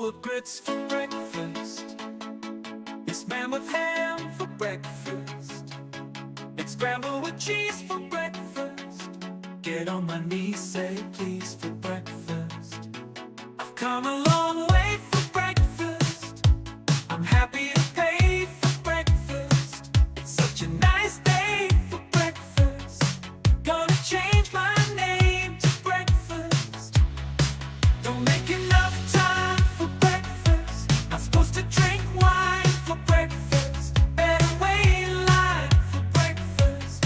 bowl of grits for breakfast. It's man with ham for breakfast. It's scrambled with cheese for breakfast. Get on my knees, say please for breakfast. I've come a long way for breakfast. I'm happy to pay for breakfast. It's such a nice day for breakfast. Gonna change my name to breakfast. Don't make enough time for breakfast. Not supposed to drink wine for breakfast. Better wait in line for breakfast.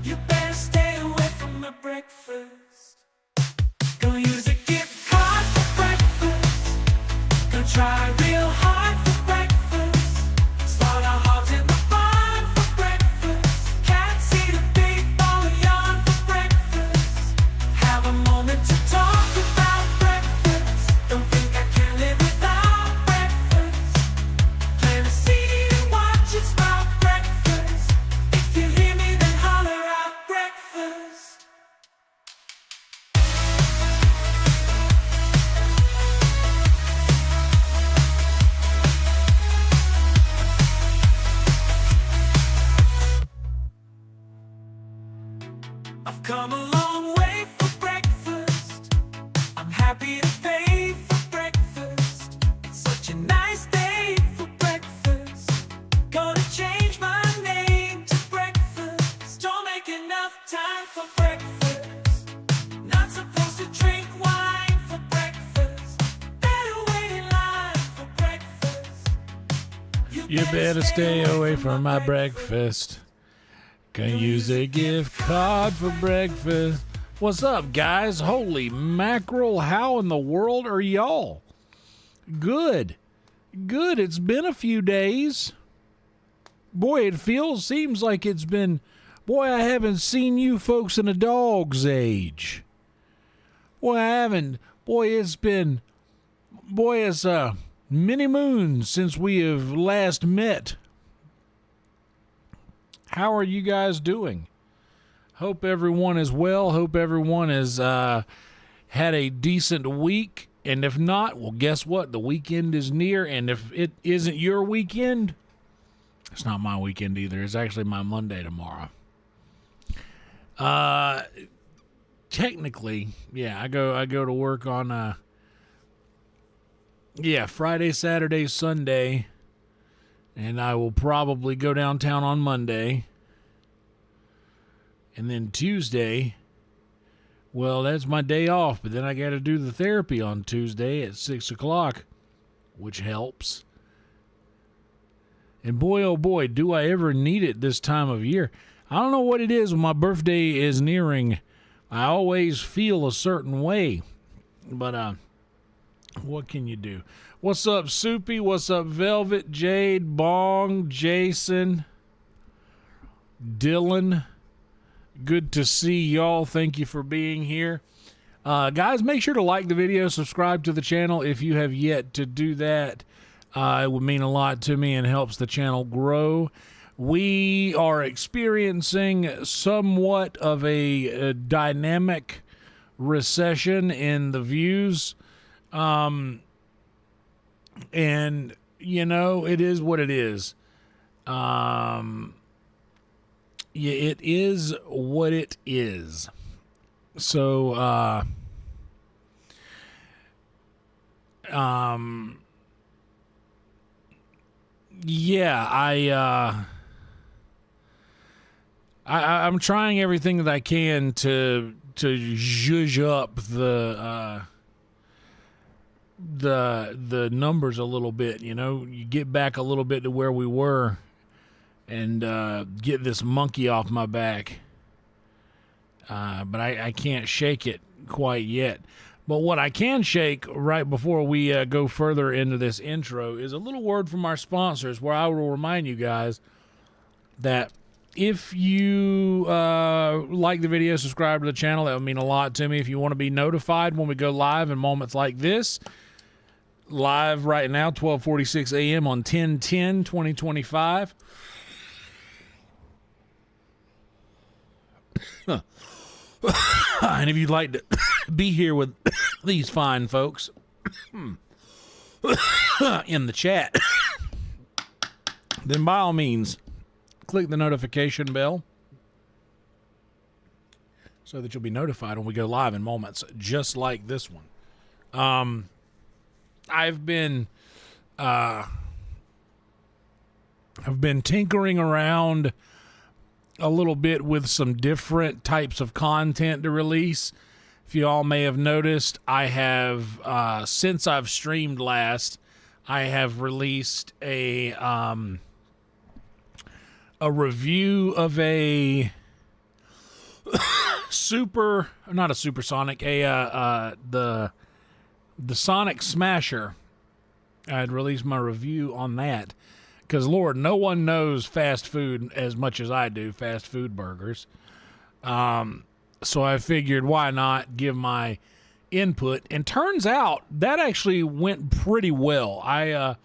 You better stay away from my breakfast. Gonna use a gift card for breakfast. Gonna try real hard for breakfast. Start our hearts in the barn for breakfast. Can't see the big ball of yarn for breakfast. Have a moment to talk about breakfast. Don't think I can live without breakfast. Plant a seed and watch it sprout breakfast. If you hear me, then holler out breakfast. I've come a long way for breakfast. I'm happy to pay for breakfast. It's such a nice day for breakfast. Gonna change my name to breakfast. Don't make enough time for breakfast. Not supposed to drink wine for breakfast. Better wait in line for breakfast. You better stay away from my breakfast. Can use a gift card for breakfast. What's up, guys? Holy mackerel, how in the world are y'all? Good. Good. It's been a few days. Boy, seems like it's been... Boy, I haven't seen you folks in a dog's age. Boy, I haven't... Boy, it's been... Boy, it's many moons since we have last met. How are you guys doing? Hope everyone is well. Hope everyone has had a decent week. And if not, well, guess what? The weekend is near. And if it isn't your weekend, it's not my weekend either. It's actually my Monday tomorrow. Technically, yeah, I go to work on Friday, Saturday, Sunday. And I will probably go downtown on Monday. And then Tuesday, well, that's my day off. But then I got to do the therapy on Tuesday at 6 o'clock, which helps. And boy, oh boy, do I ever need it this time of year. I don't know what it is when my birthday is nearing. I always feel a certain way. But what can you do? What's up, Soupy? What's up, Velvet, Jade, Bong, Jason, Dylan? Good to see y'all. Thank you for being here. Guys, make sure to like the video, subscribe to the channel if you have yet to do that. It would mean a lot to me and helps the channel grow. We are experiencing somewhat of a dynamic recession in the views. And, you know, it is what it is. Yeah, it is what it is. So, yeah, I'm trying everything that I can to zhuzh up the numbers a little bit. You know, you get back a little bit to where we were and get this monkey off my back. But I can't shake it quite yet. But what I can shake right before we go further into this intro is a little word from our sponsors, where I will remind you guys that if you like the video, subscribe to the channel. That would mean a lot to me. If you want to be notified when we go live in moments like this, live right now, 12:46 a.m. on 10/10/2025. And if you'd like to be here with these fine folks, in the chat, then by all means, click the notification bell so that you'll be notified when we go live in moments just like this one. I've been tinkering around a little bit with some different types of content to release. If you all may have noticed, I have since I've streamed last, I have released a review of the Sonic Smasher. I had released my review on that because, Lord, no one knows fast food as much as I do, fast food burgers. So I figured, why not give my input? And turns out that actually went pretty well. I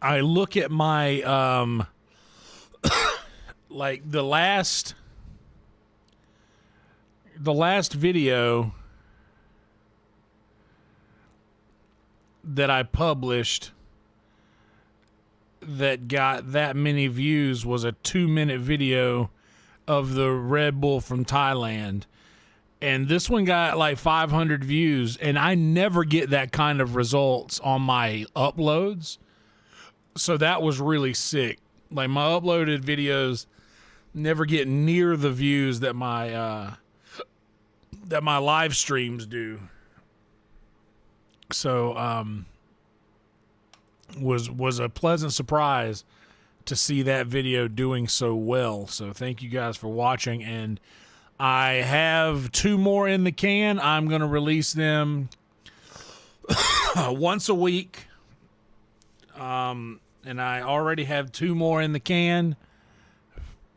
look at my like the last video that I published that got that many views was a 2-minute video of the Red Bull from Thailand. And this one got like 500 views, and I never get that kind of results on my uploads. So that was really sick. Like, my uploaded videos never get near the views that my live streams do. So was a pleasant surprise to see that video doing so well. So thank you guys for watching, and I have 2 more in the can. I'm going to release them once a week. And I already have 2 more in the can.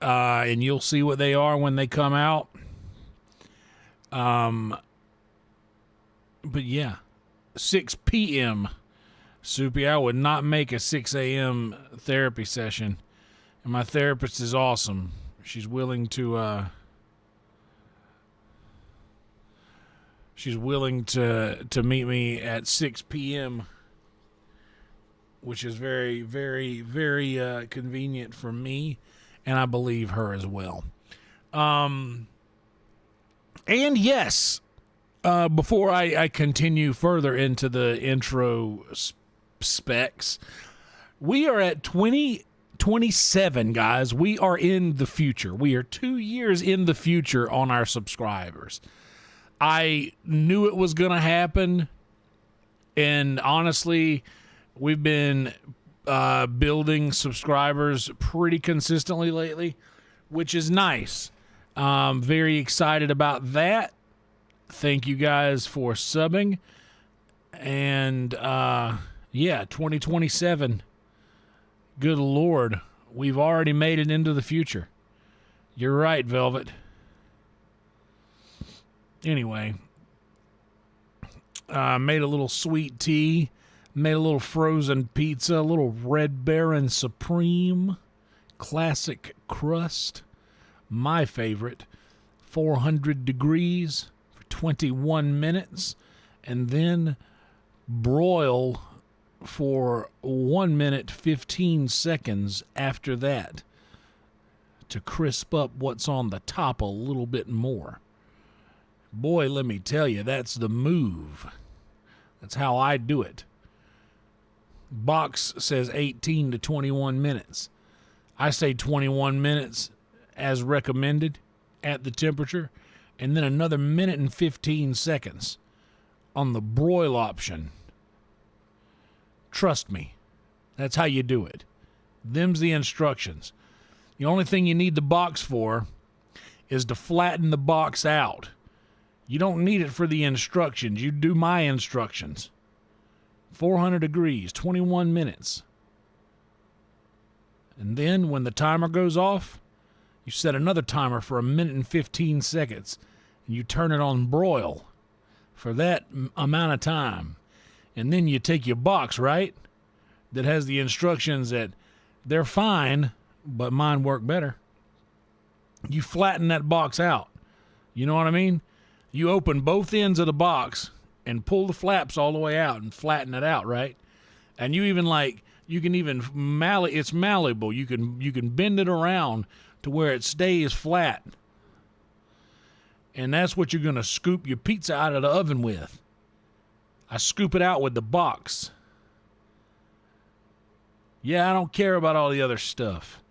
And you'll see what they are when they come out. But yeah, 6 p.m. Soupy, I would not make a 6 a.m. therapy session. And my therapist is awesome. She's willing to meet me at 6 p.m., which is very, very, very convenient for me, and I believe her as well. And yes, before I continue further into the intro specs, we are at 2027, guys. We are in the future. We are 2 years in the future on our subscribers. I knew it was going to happen, and honestly, we've been building subscribers pretty consistently lately, which is nice. Very excited about that. Thank you guys for subbing. And yeah, 2027. Good Lord, we've already made it into the future. You're right, Velvet. Anyway, made a little sweet tea, made a little frozen pizza, a little Red Baron Supreme, classic crust, my favorite, 400 degrees for 21 minutes, and then broil for 1 minute 15 seconds after that to crisp up what's on the top a little bit more. Boy, let me tell you, that's the move. That's how I do it. Box says 18 to 21 minutes. I say 21 minutes as recommended at the temperature, and then another minute and 15 seconds on the broil option. Trust me, that's how you do it. Them's the instructions. The only thing you need the box for is to flatten the box out. You don't need it for the instructions. You do my instructions. 400 degrees, 21 minutes. And then when the timer goes off, you set another timer for 1 minute and 15 seconds. And you turn it on broil for that amount of time. And then you take your box, right, that has the instructions that they're fine, but mine work better. You flatten that box out. You know what I mean? You open both ends of the box and pull the flaps all the way out and flatten it out, right? And you even you can even it's malleable. You can bend it around to where it stays flat. And that's what you're going to scoop your pizza out of the oven with. I scoop it out with the box. Yeah, I don't care about all the other stuff.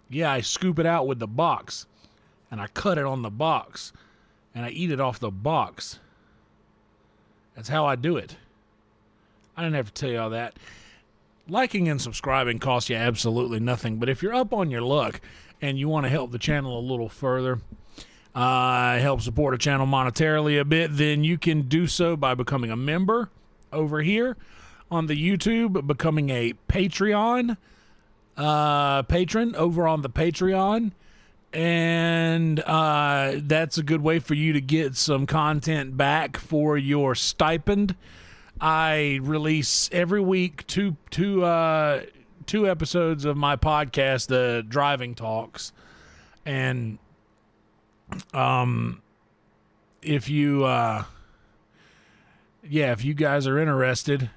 Yeah, I scoop it out with the box. And I cut it on the box. And I eat it off the box. That's how I do it. I didn't have to tell you all that. Liking and subscribing costs you absolutely nothing. But if you're up on your luck and you want to help the channel a little further, help support the channel monetarily a bit, then you can do so by becoming a member over here on the YouTube, becoming a Patreon patron over on the Patreon. And that's a good way for you to get some content back for your stipend. I release every week two episodes of my podcast, the Driving Talks. And if you guys are interested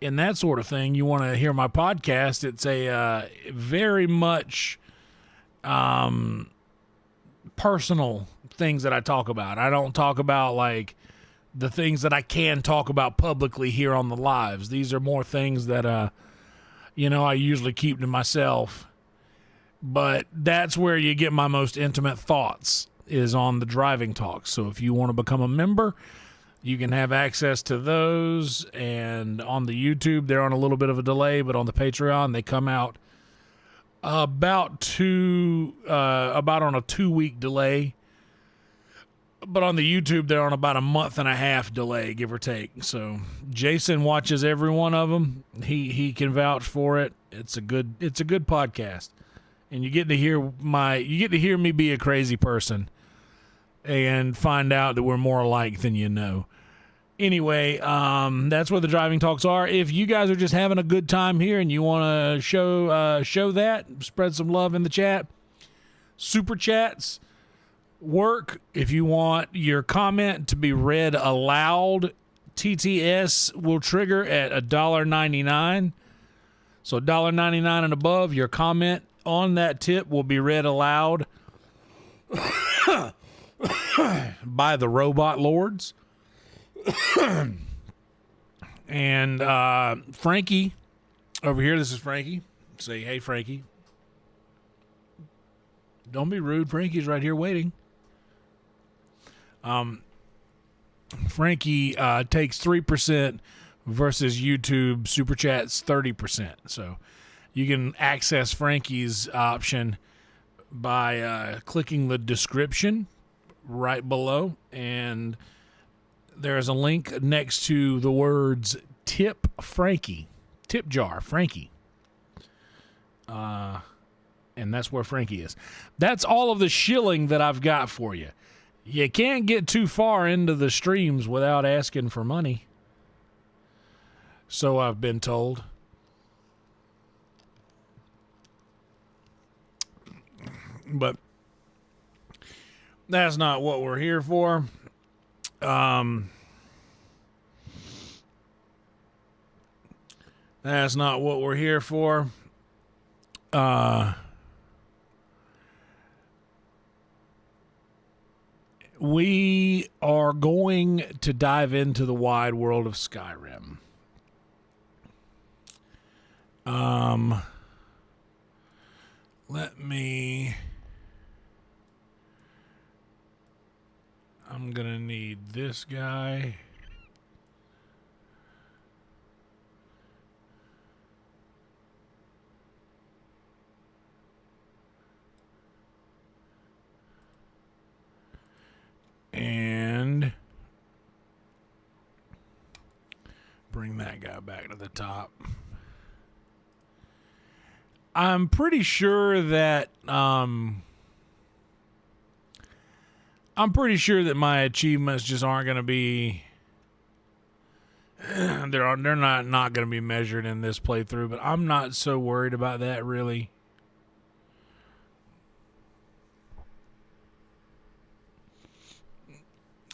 in that sort of thing, you want to hear my podcast, it's a very much personal things that I talk about. I don't talk about like the things that I can talk about publicly here on the lives. These are more things that I usually keep to myself. But that's where you get my most intimate thoughts, is on the Driving Talks. So if you want to become a member, you can have access to those. And on the YouTube, they're on a little bit of a delay, but on the Patreon, they come out about on a 2-week delay. But on the YouTube, they're on about a month and a half delay, give or take. So Jason watches every one of them. He can vouch for it. It's a good podcast. And you get to hear me be a crazy person and find out that we're more alike than you know. Anyway, that's what the Driving Talks are. If you guys are just having a good time here and you want to show that, spread some love in the chat, super chats work. If you want your comment to be read aloud, TTS will trigger at $1.99. So $1.99 and above, your comment on that tip will be read aloud by the robot lords. And Frankie over here, this is Frankie. Say, hey, Frankie. Don't be rude. Frankie's right here waiting. Frankie takes 3% versus YouTube Super Chat's 30%. So you can access Frankie's option by clicking the description right below, and there's a link next to the words tip Frankie, tip jar Frankie. And that's where Frankie is. That's all of the shilling that I've got for you. You can't get too far into the streams without asking for money. So I've been told. But that's not what we're here for. That's not what we're here for. We are going to dive into the wide world of Skyrim. I'm gonna need this guy. And bring that guy back to the top. I'm pretty sure that my achievements just aren't going to be they're not going to be measured in this playthrough, but I'm not so worried about that really.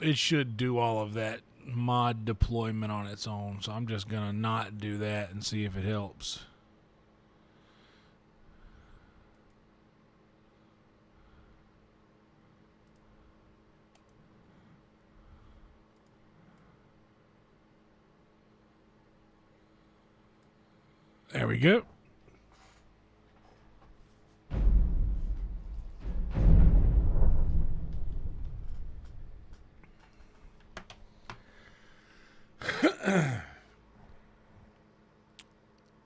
it should do all of that mod deployment on its own. So I'm just going to not do that and see if it helps. There we go.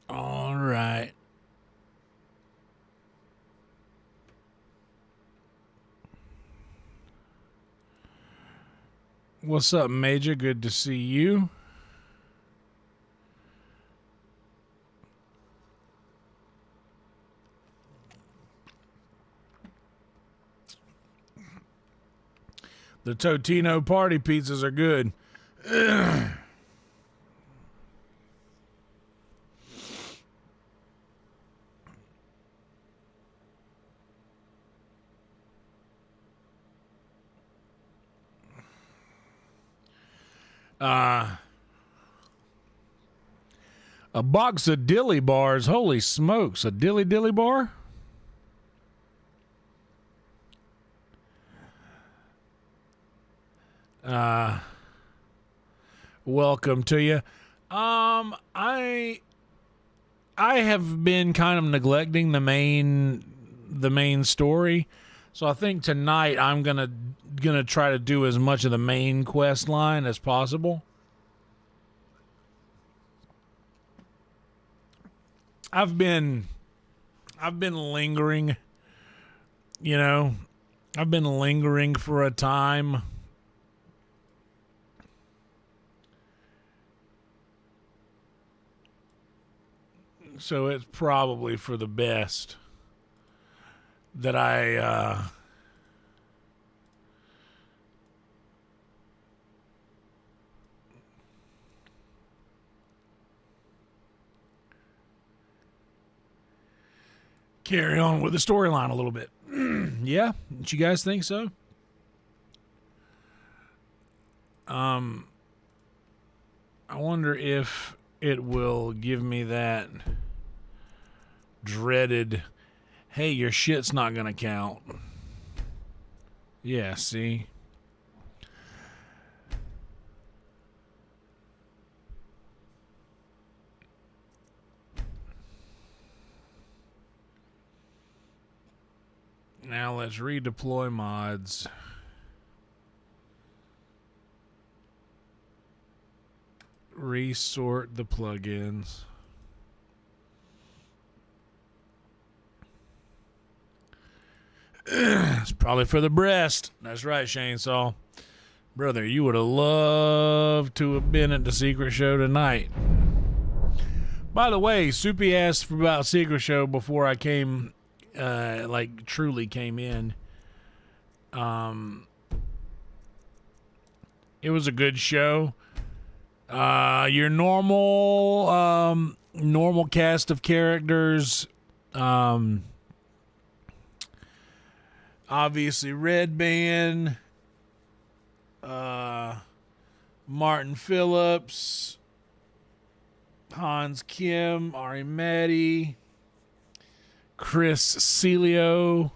All right. What's up, Major? Good to see you. The Totino party pizzas are good. A box of dilly bars. Holy smokes. A dilly bar? Welcome to you. I have been kind of neglecting the main story. So I think tonight I'm gonna try to do as much of the main quest line as possible. I've been lingering, you know. I've been lingering for a time. So it's probably for the best that I carry on with the storyline a little bit. Yeah, don't you guys think so? I wonder if it will give me that dreaded, hey, your shit's not gonna count. Yeah, see? Now let's redeploy mods. Resort the plugins. It's probably for the breast. That's right, Chainsaw. Brother, you would have loved to have been at the secret show tonight. By the way, Soupy asked about secret show before I came, truly came in. It was a good show. Your normal cast of characters. Obviously, Red Band, Martin Phillips, Hans Kim, Ari Maddie, Chris Celio.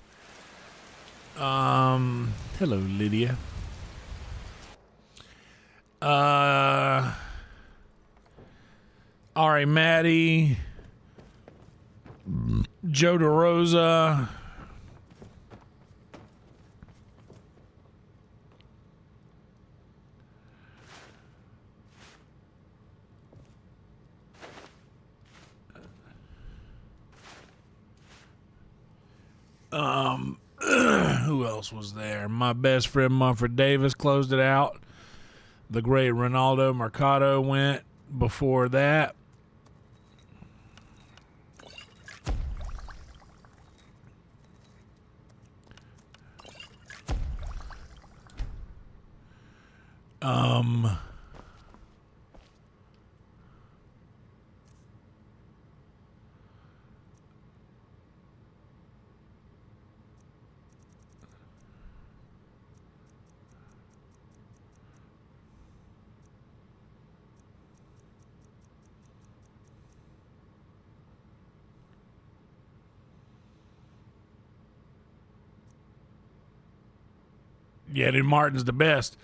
Hello, Lydia. Ari Maddie, Joe DeRosa. Who else was there? My best friend Mumford Davis closed it out. The great Ronaldo Mercado went before that. Yeah, dude, Martin's the best.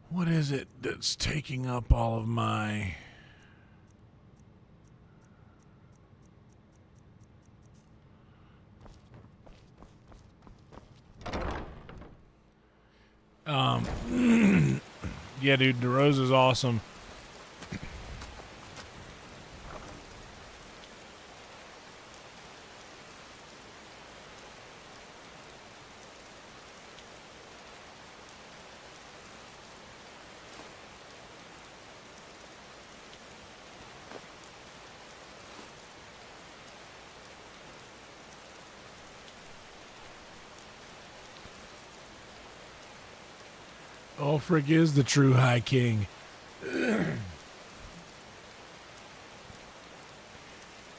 What is it that's taking up all of my... Yeah, dude, DeRosa's awesome. Ulfric is the true High King.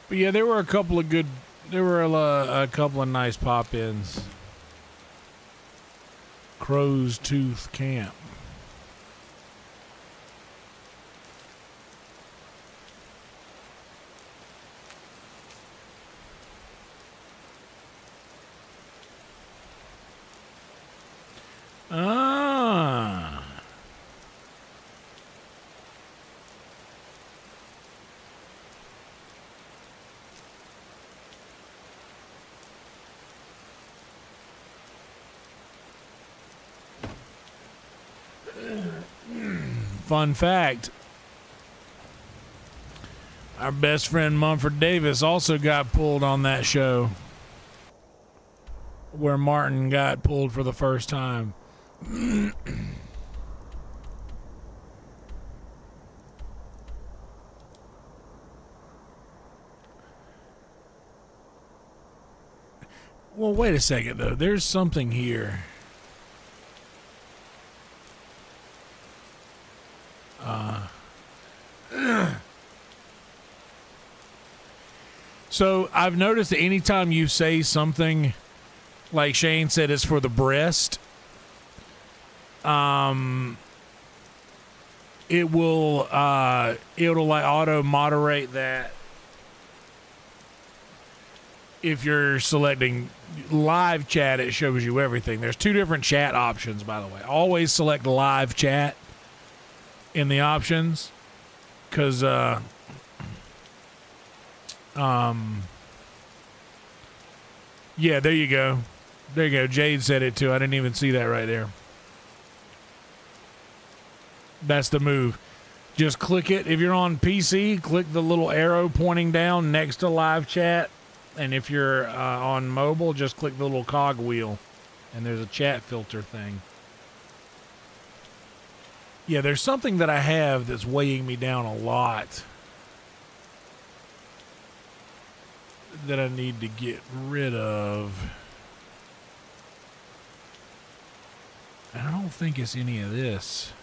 But yeah, there were a couple of good... There were a couple of nice pop-ins. Crow's Tooth Camp. Ah. Fun fact. Our best friend Mumford Davis also got pulled on that show where Martin got pulled for the first time. Well, wait a second, though. There's something here. So I've noticed that anytime you say something like Shane said is for the breast, it'll like auto moderate that. If you're selecting live chat, it shows you everything. There's two different chat options, by the way. Always select live chat in the options, because yeah, there you go. There you go. Jade said it too. I didn't even see that right there. That's the move. Just click it. If you're on PC, click the little arrow pointing down next to live chat. And if you're on mobile, just click the little cog wheel. And there's a chat filter thing. Yeah, there's something that I have that's weighing me down a lot that I need to get rid of. And I don't think it's any of this.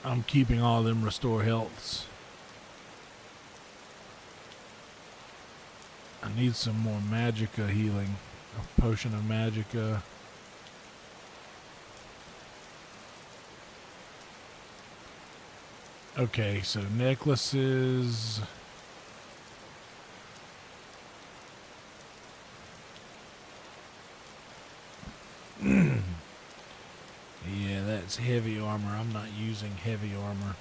I'm keeping all of them restore healths. I need some more magicka healing. A potion of magicka. Okay, so necklaces. Yeah, that's heavy armor. I'm not using heavy armor.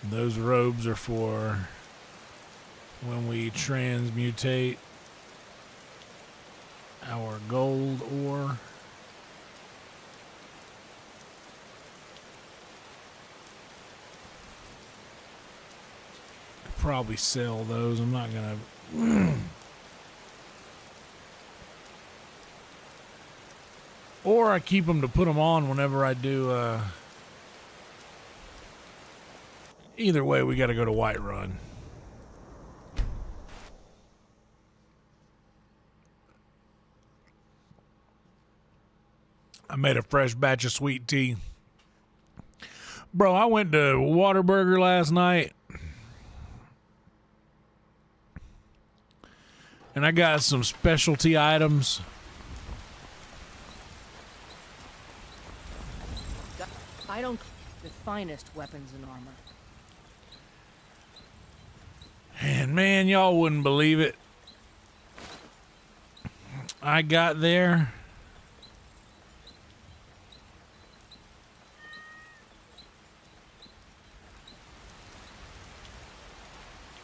Those robes are for when we transmutate our gold ore. Could probably sell those. I'm not gonna. Or I keep them to put them on whenever I do. Either way, we got to go to Whiterun. I made a fresh batch of sweet tea. Bro, I went to Whataburger last night. And I got some specialty items. I don't the finest weapons and armor. And man, y'all wouldn't believe it. I got there.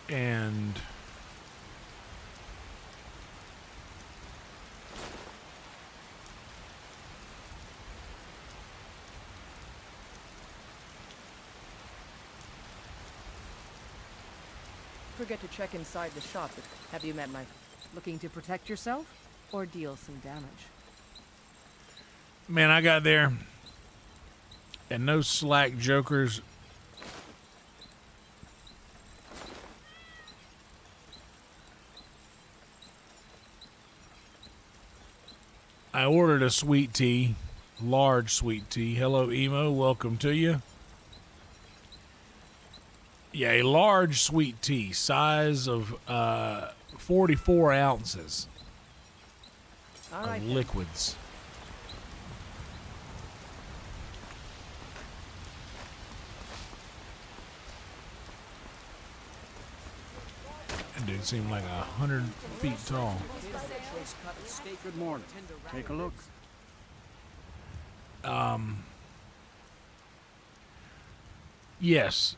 And Forget to check inside the shop. Have you met my looking to protect yourself or deal some damage? man, I got there. And no slack jokers. I ordered a sweet tea, large sweet tea. Hello, Emo. Welcome to you. Yeah, a large sweet tea, size of 44 ounces All right, of then. liquids. That dude seemed like 100 feet tall. Good morning. Take a look. Yes,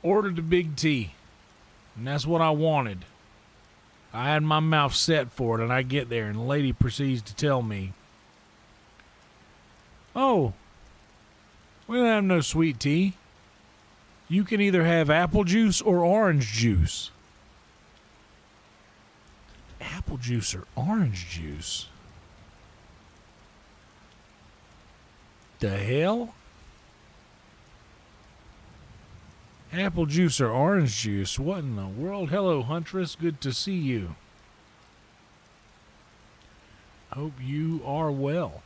ordered the big T, and that's what I wanted. I had my mouth set for it, and I get there, and the lady proceeds to tell me, "Oh, we don't have no sweet tea. You can either have apple juice or orange juice." Apple juice or orange juice? The hell? Apple juice or orange juice? What in the world? Hello, Huntress. Good to see you. Hope you are well.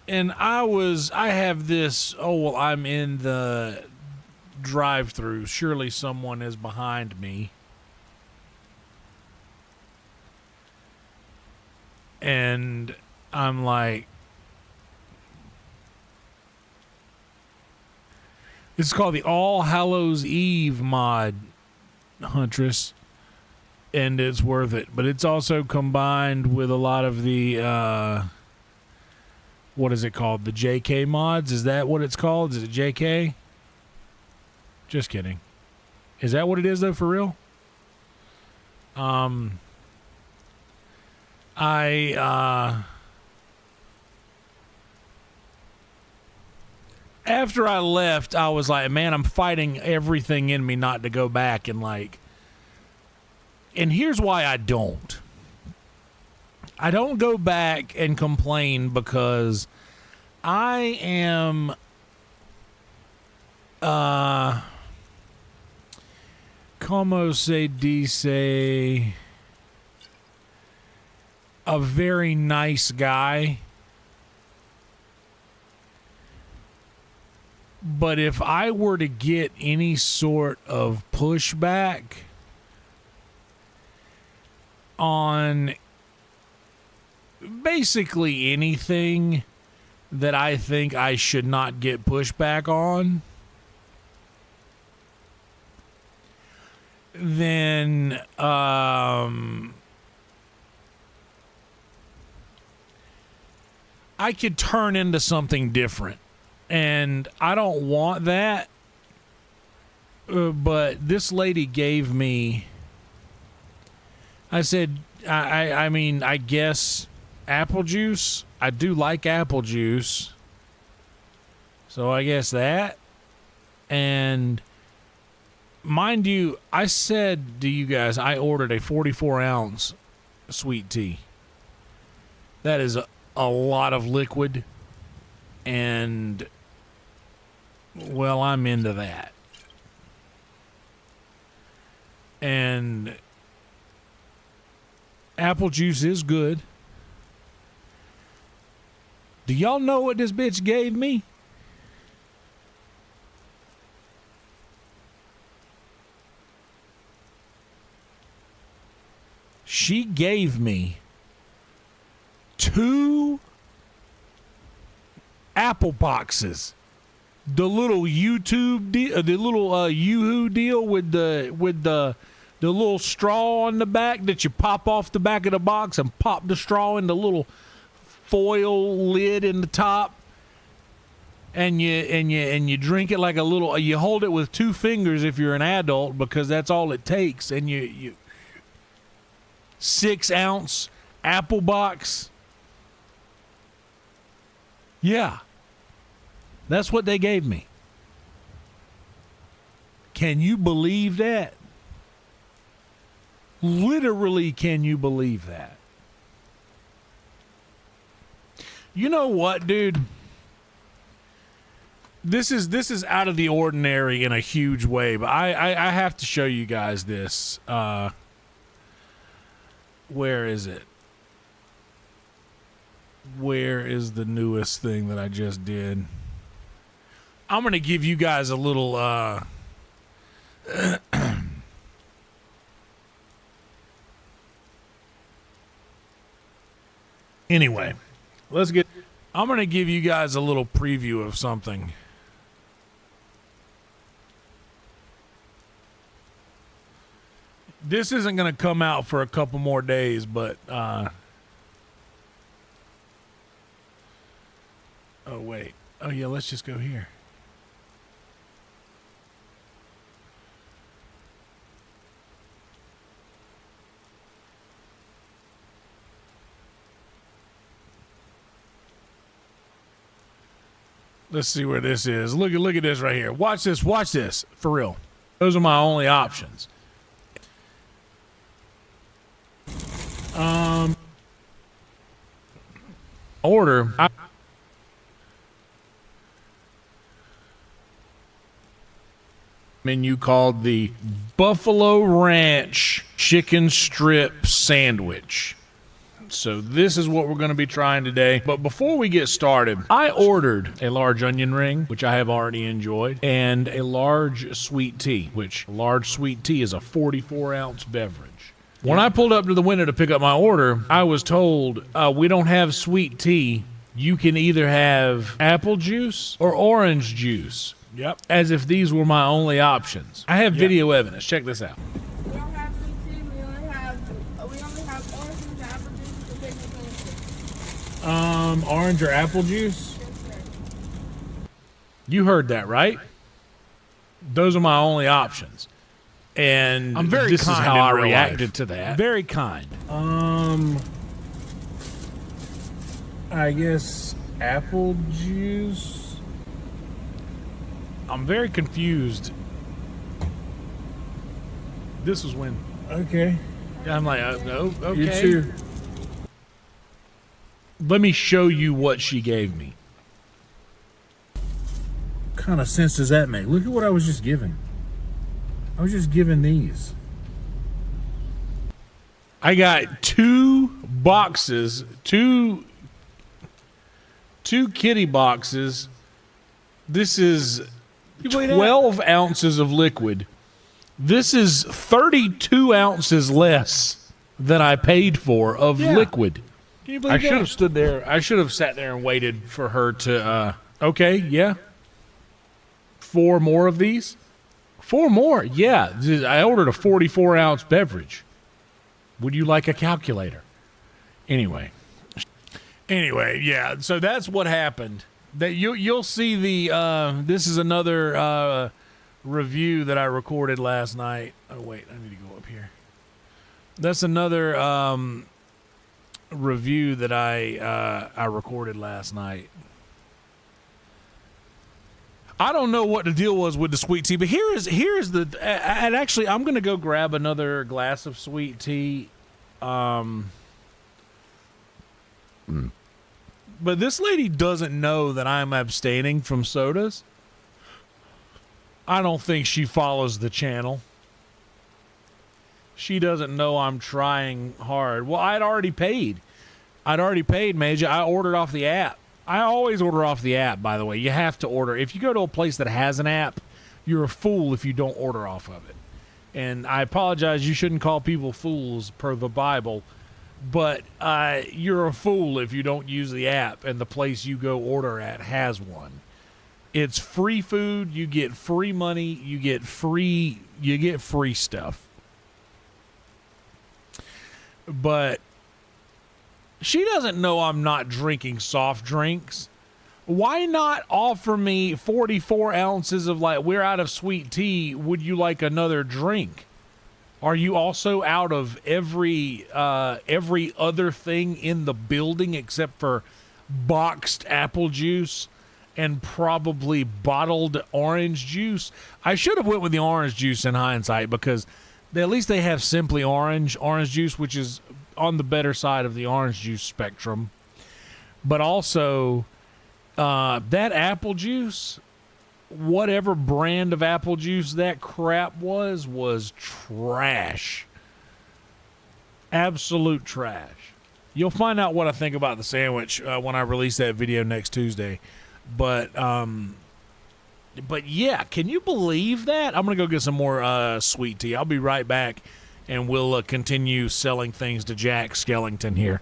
And I have this, oh, well, I'm in the drive-thru. Surely someone is behind me. And I'm like, this is called the All Hallows Eve mod, Huntress. And it's worth it. But it's also combined with a lot of the, what is it called? The JK mods? Is that what it's called? Is it JK? Just kidding. Is that what it is, though, for real? After I left, I was like, man, I'm fighting everything in me not to go back and like, and here's why I don't. I don't go back and complain because I am como se dice, a very nice guy. But if I were to get any sort of pushback on basically anything that I think I should not get pushback on, then I could turn into something different. And I don't want that. But this lady gave me, I said, I mean, I guess apple juice. I do like apple juice. So I guess that. And mind you, I said to you guys, I ordered a 44 ounce sweet tea. That is a lot of liquid, and, well, I'm into that. And apple juice is good. Do y'all know what this bitch gave me? She gave me 2 apple boxes. The little YouTube deal, the little Yoo-hoo deal with the little straw on the back that you pop off the back of the box and pop the straw in the little foil lid in the top, and you drink it like a little. You hold it with 2 fingers if you're an adult, because that's all it takes, and you 6-ounce apple box. Yeah. That's what they gave me. Can you believe that? Literally, can you believe that? You know what, dude? This is out of the ordinary in a huge way, but I have to show you guys this. Where is it? Where is the newest thing that I just did? I'm going to give you guys a little anyway, I'm going to give you guys a little preview of something. This isn't going to come out for a couple more days, but oh wait. Oh yeah, let's just go here. Let's see where this is. Look at this right here. Watch this for real. Those are my only options. Order. Menu called the Buffalo Ranch Chicken Strip Sandwich. So this is what we're going to be trying today. But before we get started, I ordered a large onion ring, which I have already enjoyed, and a large sweet tea, which a large sweet tea is a 44-ounce beverage. When I pulled up to the window to pick up my order, I was told, we don't have sweet tea. You can either have apple juice or orange juice. Yep. As if these were my only options. I have video evidence. Check this out. We don't have sweet tea. We only have orange and apple juice. Orange or apple juice? You heard that, right? Those are my only options. And I'm very this is kind how in I real reacted life. to that. Very kind. I guess apple juice. I'm very confused. This was when. Okay. I'm like, oh, okay. You too. Let me show you what she gave me. What kind of sense does that make? Look at what I was just given. I was just given these. I got 2 boxes, two kitty boxes. This is 12 ounces of liquid. This is 32 ounces less than I paid for of liquid. Can you believe I that? should have stood there. I should have sat there and waited for her to, okay, yeah. 4 more of these? 4 more, yeah. I ordered a 44-ounce beverage. Would you like a calculator? Anyway, yeah. So that's what happened. That you'll see the. This is another review that I recorded last night. Oh wait, I need to go up here. That's another review that I recorded last night. I don't know what the deal was with the sweet tea, but here is the. And actually, I'm gonna go grab another glass of sweet tea. But this lady doesn't know that I'm abstaining from sodas. I don't think she follows the channel. She doesn't know I'm trying hard. Well, I'd already paid, Major. I ordered off the app. I always order off the app, by the way. You have to order. If you go to a place that has an app, you're a fool if you don't order off of it. And I apologize, you shouldn't call people fools per the Bible, but you're a fool if you don't use the app and the place you go order at has one. It's free food, you get free money, you get free stuff. But she doesn't know I'm not drinking soft drinks. Why not offer me 44 ounces of, like, we're out of sweet tea, would you like another drink? Are you also out of every other thing in the building except for boxed apple juice and probably bottled orange juice? I should have went with the orange juice in hindsight, because at least they have Simply orange juice, which is on the better side of the orange juice spectrum. But also, that apple juice, whatever brand of apple juice that crap was trash. Absolute trash. You'll find out what I think about the sandwich when I release that video next Tuesday. But yeah, can you believe that? I'm going to go get some more sweet tea. I'll be right back, and we'll continue selling things to Jack Skellington here.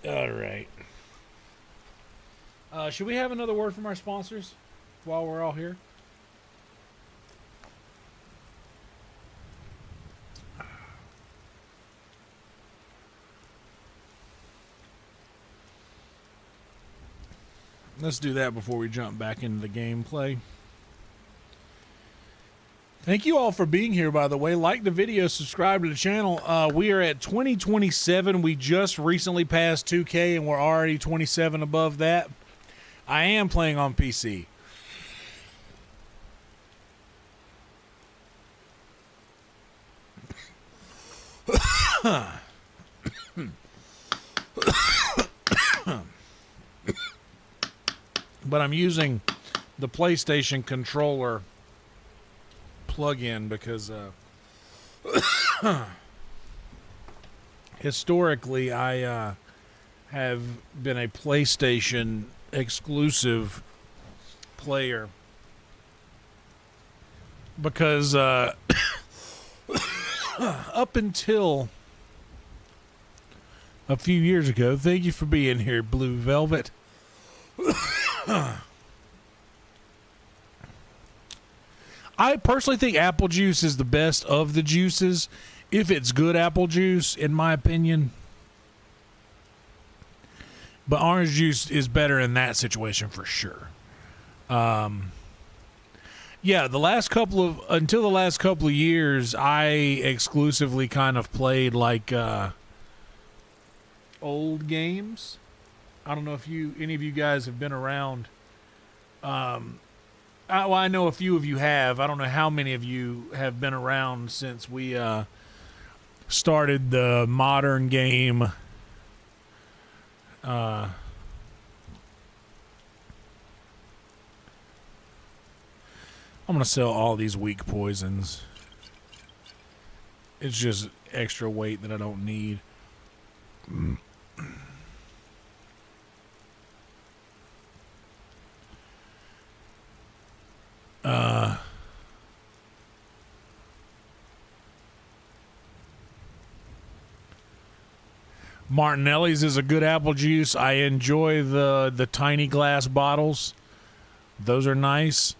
All right. Should we have another word from our sponsors while we're all here? Let's do that before we jump back into the gameplay. Thank you all for being here, by the way. Like the video, subscribe to the channel. We are at 2027. We just recently passed 2K, and we're already 27 above that. I am playing on PC. But I'm using the PlayStation controller plug-in because historically I have been a PlayStation exclusive player because up until a few years ago, thank you for being here, Blue Velvet. I personally think apple juice is the best of the juices, if it's good apple juice, in my opinion. But orange juice is better in that situation for sure. Yeah, until the last couple of years, I exclusively kind of played like old games. I don't know if any of you guys have been around. I know a few of you have. I don't know how many of you have been around since we started the modern game I'm gonna sell all these weak poisons. It's just extra weight that I don't need. Martinelli's is a good apple juice. I enjoy the tiny glass bottles. Those are nice.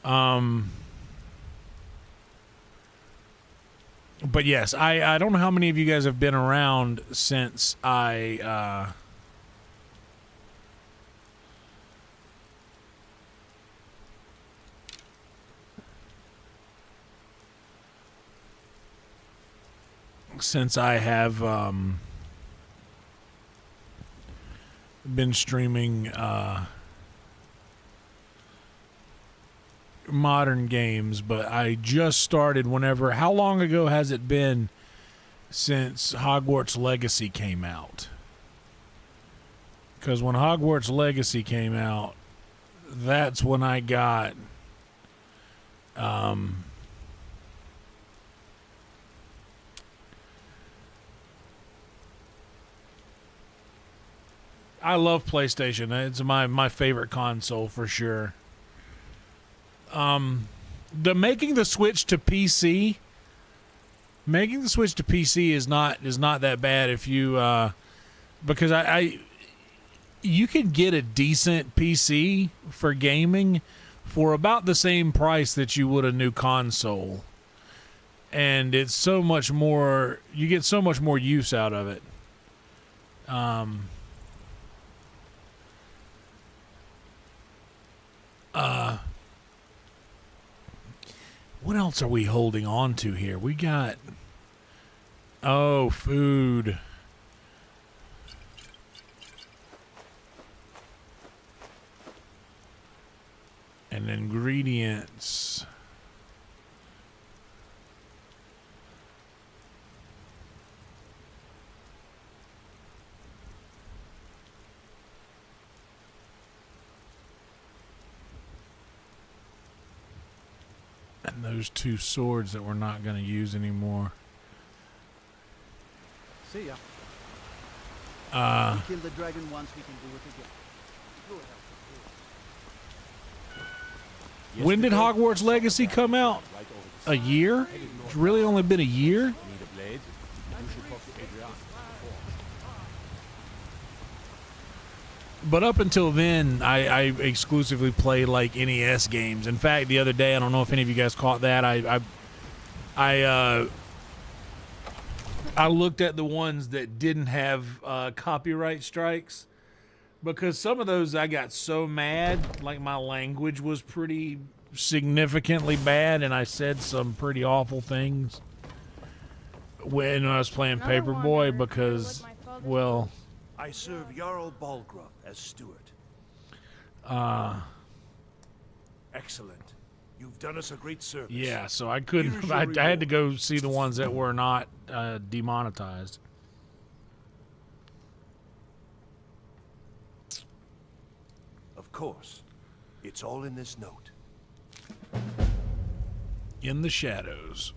But yes, I don't know how many of you guys have been around since I have been streaming modern games, but I just started whenever. How long ago has it been since Hogwarts Legacy came out? Because when Hogwarts Legacy came out, that's when I got I love PlayStation. It's my favorite console for sure. Making the switch to PC is not that bad if you because you can get a decent PC for gaming for about the same price that you would a new console. And it's so much more, you get so much more use out of it. What else are we holding on to here? We got, food. And ingredients. And those two swords that we're not going to use anymore. See ya. We kill the dragon once, we can do it again. When did Hogwarts Legacy come out? A year? It's really only been a year? But up until then, I exclusively played like NES games. In fact, the other day, I don't know if any of you guys caught that. I looked at the ones that didn't have copyright strikes, because some of those I got so mad, like my language was pretty significantly bad, and I said some pretty awful things when I was playing Paperboy because, well, I serve Jarl Balgruff as steward. Excellent. You've done us a great service. Yeah, so I couldn't. I had to go see the ones that were not demonetized. Of course. It's all in this note. In the shadows.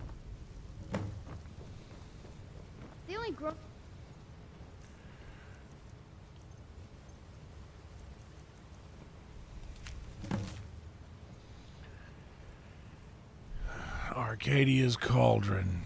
The only Arcadia's Cauldron.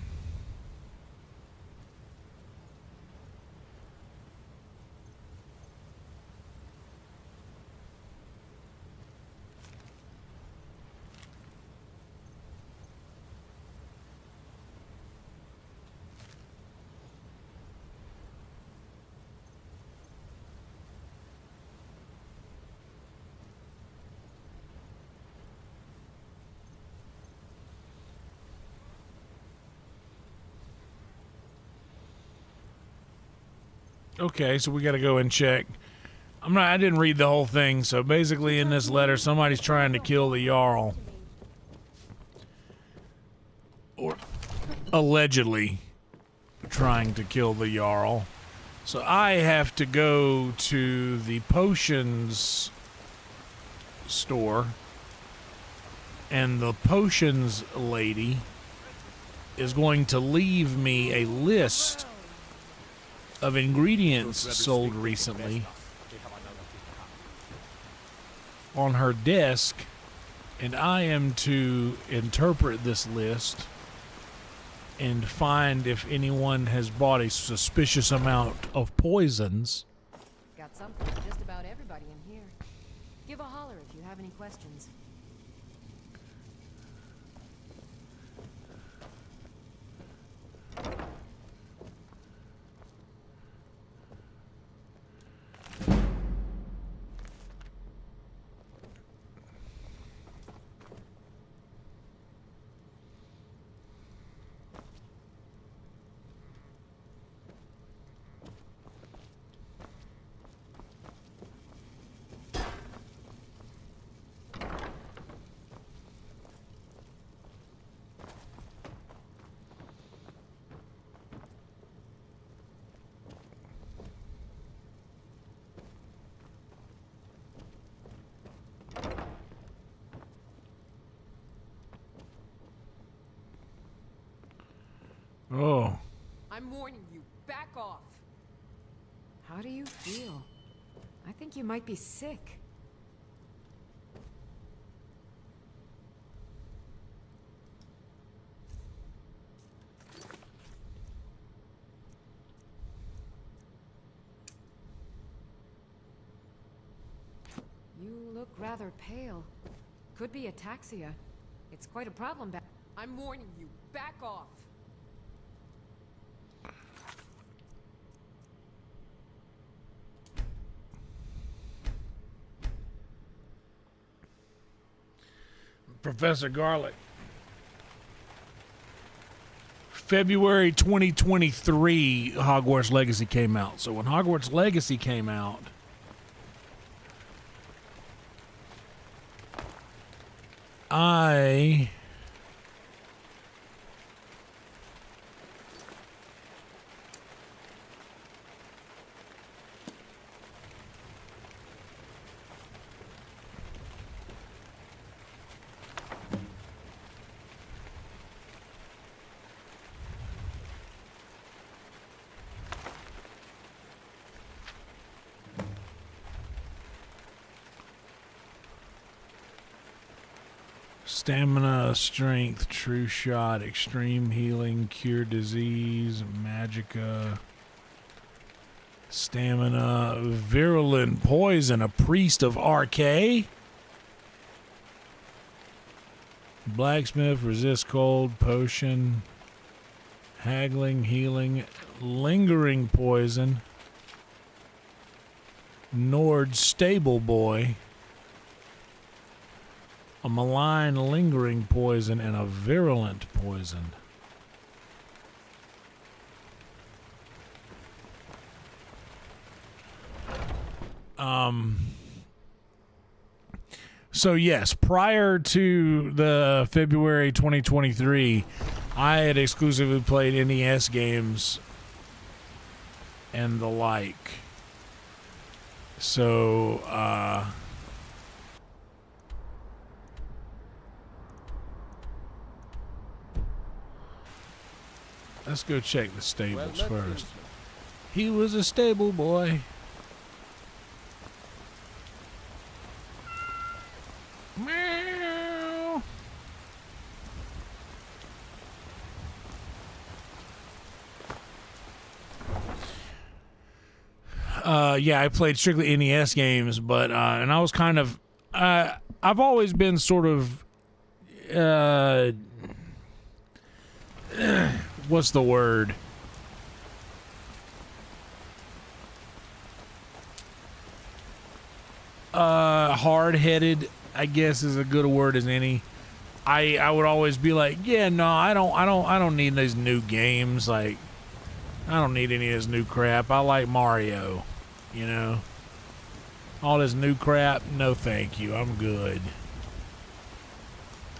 Okay, so we got to go and check. I didn't read the whole thing, so basically in this letter, somebody's trying to kill the Jarl. Or allegedly trying to kill the Jarl. So I have to go to the potions store, and the potions lady is going to leave me a list of ingredients sold recently on her desk, and I am to interpret this list and find if anyone has bought a suspicious amount of poisons. Got something for just about everybody in here. Give a holler if you have any questions. Oh. I'm warning you, back off. How do you feel? I think you might be sick. You look rather pale. Could be ataxia. It's quite a problem back. I'm warning you, back off. Professor Garlic. February 2023, Hogwarts Legacy came out. So when Hogwarts Legacy came out, I Stamina, strength, true shot, extreme healing, cure disease, magicka, stamina, virulent poison, a priest of RK, blacksmith, resist cold, potion, haggling, healing, lingering poison, Nord stable boy, a malign lingering poison, and a virulent poison. So yes, prior to the February 2023, I had exclusively played NES games and the like. So, let's go check the stables first. He was a stable boy. Meow. Yeah, I played strictly NES games, but and I was kind of I've always been sort of what's the word? Hard-headed, I guess, is a good word as any. I would always be like, yeah, no, I don't need these new games. Like, I don't need any of this new crap. I like Mario, you know. All this new crap, no thank you. I'm good.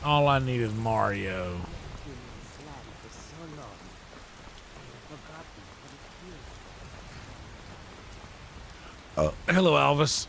All I need is Mario. Hello, Alvis.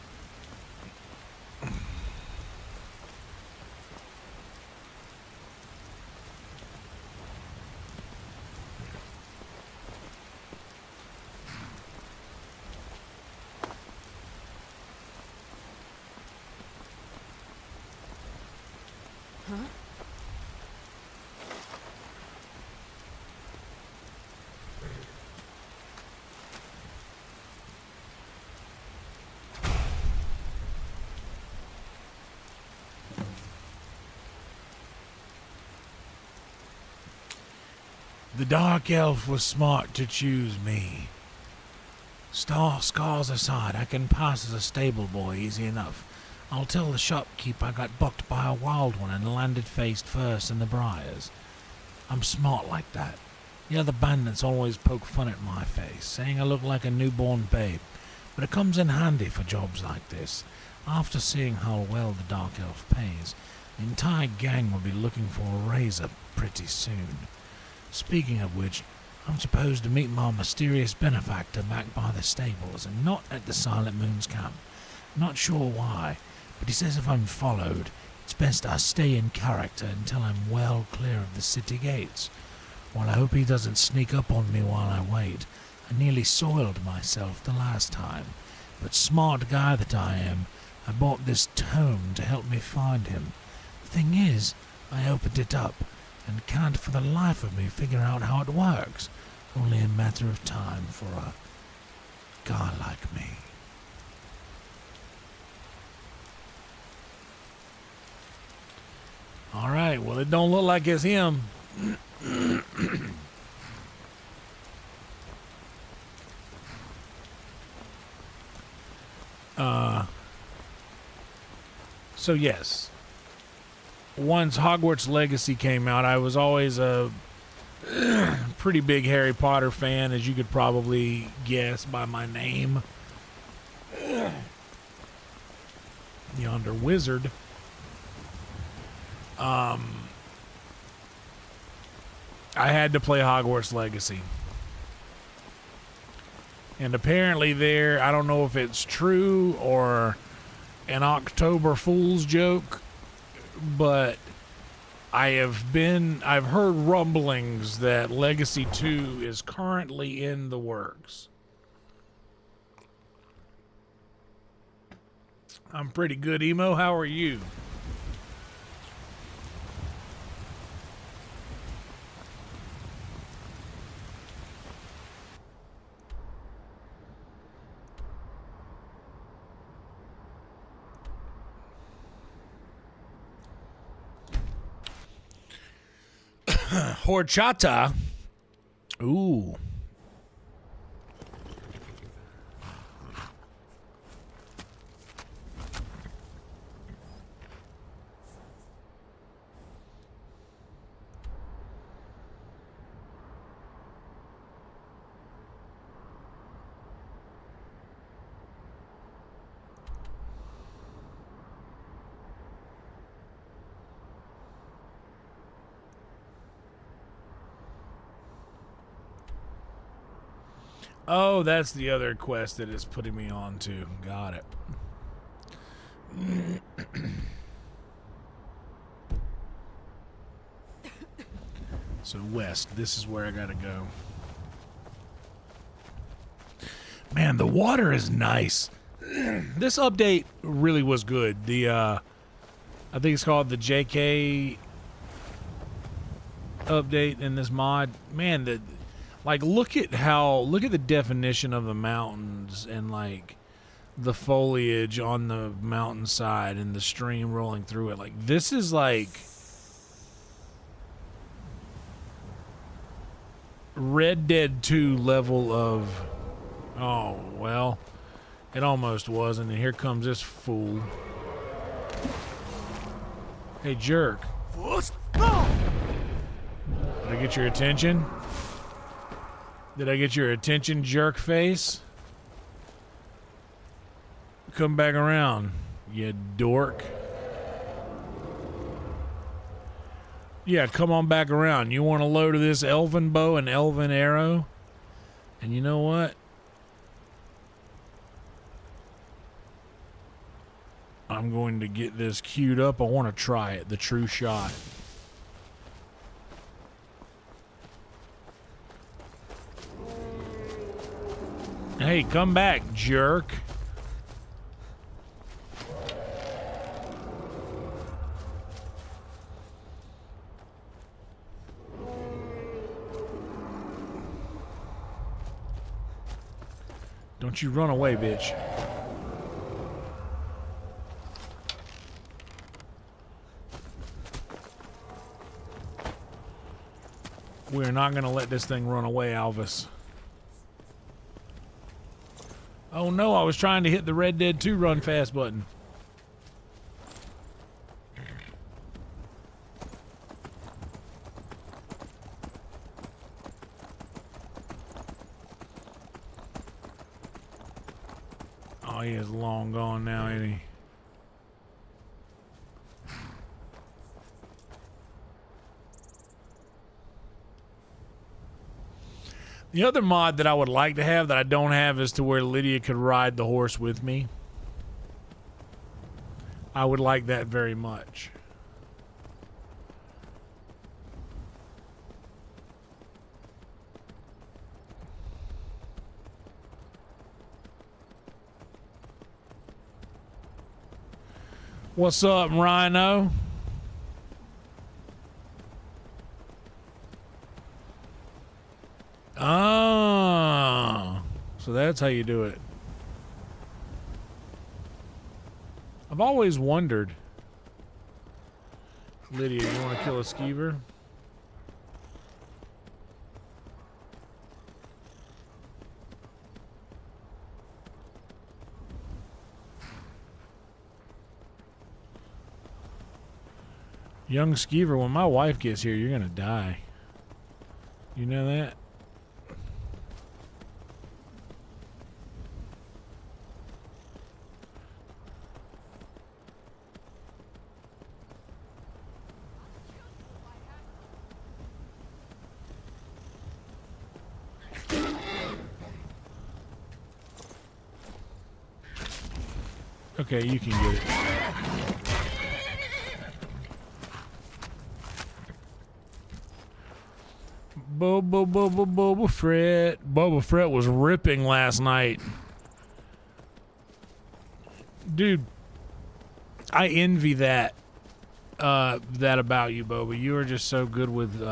The Dark Elf was smart to choose me. Scars aside, I can pass as a stable boy easy enough. I'll tell the shopkeep I got bucked by a wild one and landed face first in the briars. I'm smart like that. The other bandits always poke fun at my face, saying I look like a newborn babe, but it comes in handy for jobs like this. After seeing how well the Dark Elf pays, the entire gang will be looking for a raiser pretty soon. Speaking of which, I'm supposed to meet my mysterious benefactor back by the stables and not at the Silent Moon's camp. Not sure why, but he says if I'm followed, it's best I stay in character until I'm well clear of the city gates. Well, I hope he doesn't sneak up on me while I wait. I nearly soiled myself the last time, but smart guy that I am, I bought this tome to help me find him. The thing is, I opened it up and can't for the life of me figure out how it works. Only a matter of time for a guy like me. Alright, well it don't look like it's him. So yes. Once Hogwarts Legacy came out, I was always a pretty big Harry Potter fan, as you could probably guess by my name. Yonder Wizard. I had to play Hogwarts Legacy. And apparently there, I don't know if it's true or an October Fool's joke, but I've heard rumblings that Legacy 2 is currently in the works. I'm pretty good, Emo. How are you? Horchata. Ooh. Oh, that's the other quest that it's putting me on to. Got it. So west, this is where I gotta go. Man, the water is nice. This update really was good. The I think it's called the JK update in this mod. Man, look at the definition of the mountains and like the foliage on the mountainside and the stream rolling through it. Like this is like Red Dead 2 level of, oh well, it almost wasn't, and here comes this fool. Hey jerk. Did I get your attention? Did I get your attention, jerk face? Come back around, you dork. Yeah, come on back around. You want a load of this elven bow and elven arrow? And you know what? I'm going to get this queued up. I want to try it, the true shot. Hey, come back, jerk. Don't you run away, bitch. We're not going to let this thing run away, Alvis. Oh no, I was trying to hit the Red Dead 2 run fast button. Oh, he is long gone now, ain't he? The other mod that I would like to have that I don't have is to where Lydia could ride the horse with me. I would like that very much. What's up, Rhino? Ah, so that's how you do it. I've always wondered. Lydia, you want to kill a skeever? Young skeever, when my wife gets here, you're gonna die. You know that? Okay, you can get it. Boba Fett. Boba Fett was ripping last night. Dude, I envy that about you, Boba. You are just so good with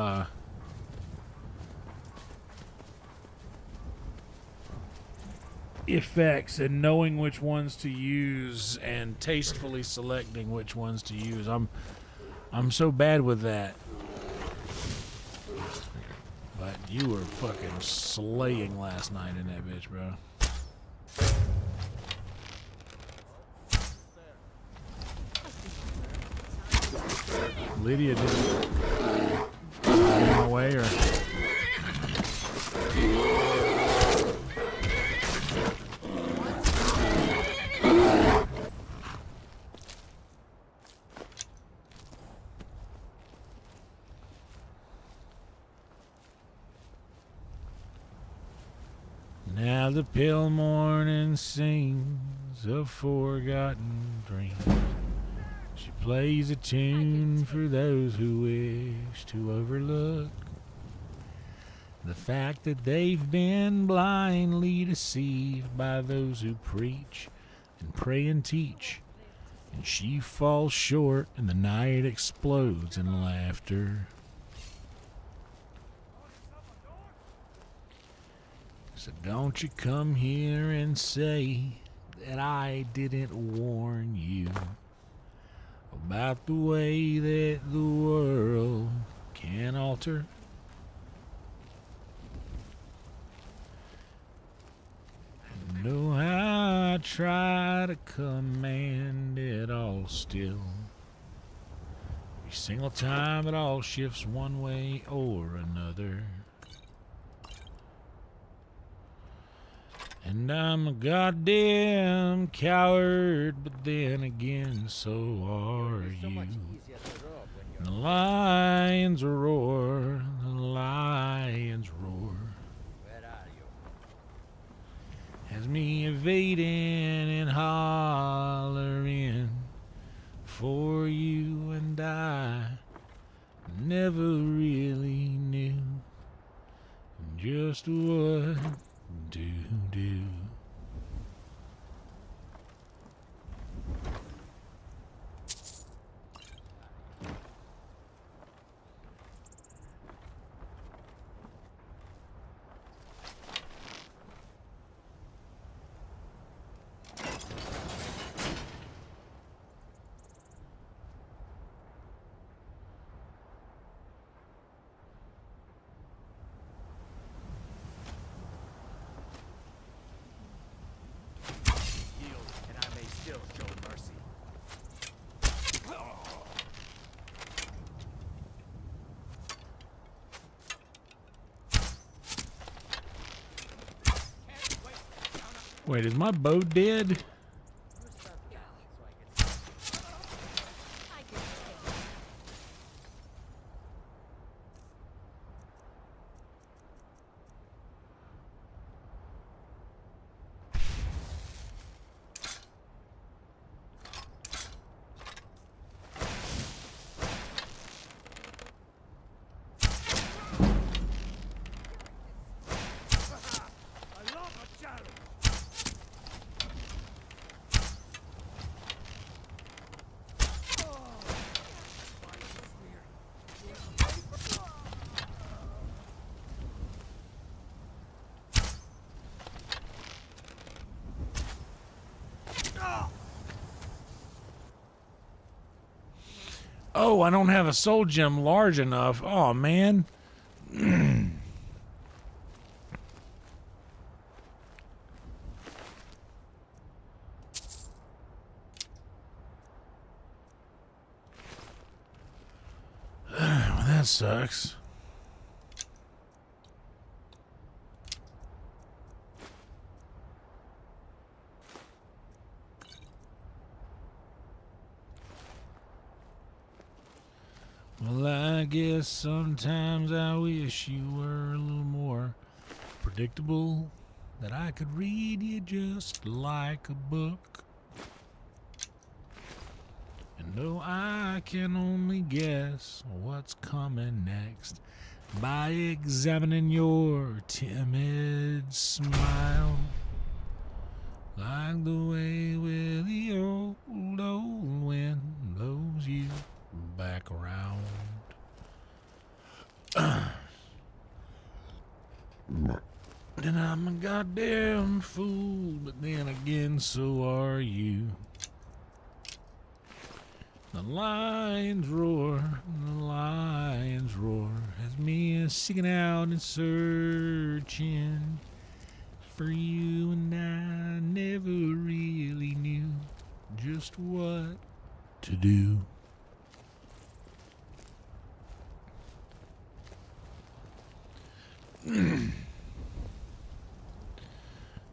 effects and knowing which ones to use and tastefully selecting which ones to use. I'm so bad with that. But you were fucking slaying last night in that bitch, bro. Lydia didn't run away or... Now the pale morning sings a forgotten dream. She plays a tune for those who wish to overlook the fact that they've been blindly deceived by those who preach and pray and teach. And she falls short and the night explodes in laughter. So don't you come here and say that I didn't warn you about the way that the world can alter. And know how I try to command it all still. Every single time it all shifts one way or another. And I'm a goddamn coward, but then again, so are you. And the lions roar, the lions roar. Has me evading and hollering for you and I never really knew just what to do. And I may still show mercy. Wait, is my boat dead? I love a challenge. Oh, I don't have a soul gem large enough. Oh, man. Well, that sucks. Well, I guess sometimes I wish you were a little more predictable, that I could read you just like a book. And though I can only guess what's coming next by examining your timid smile, like the way where the old wind blows you back around. Then I'm a goddamn fool, but then again, so are you. The lions roar, has me seeking out and searching for you, and I never really knew just what to do.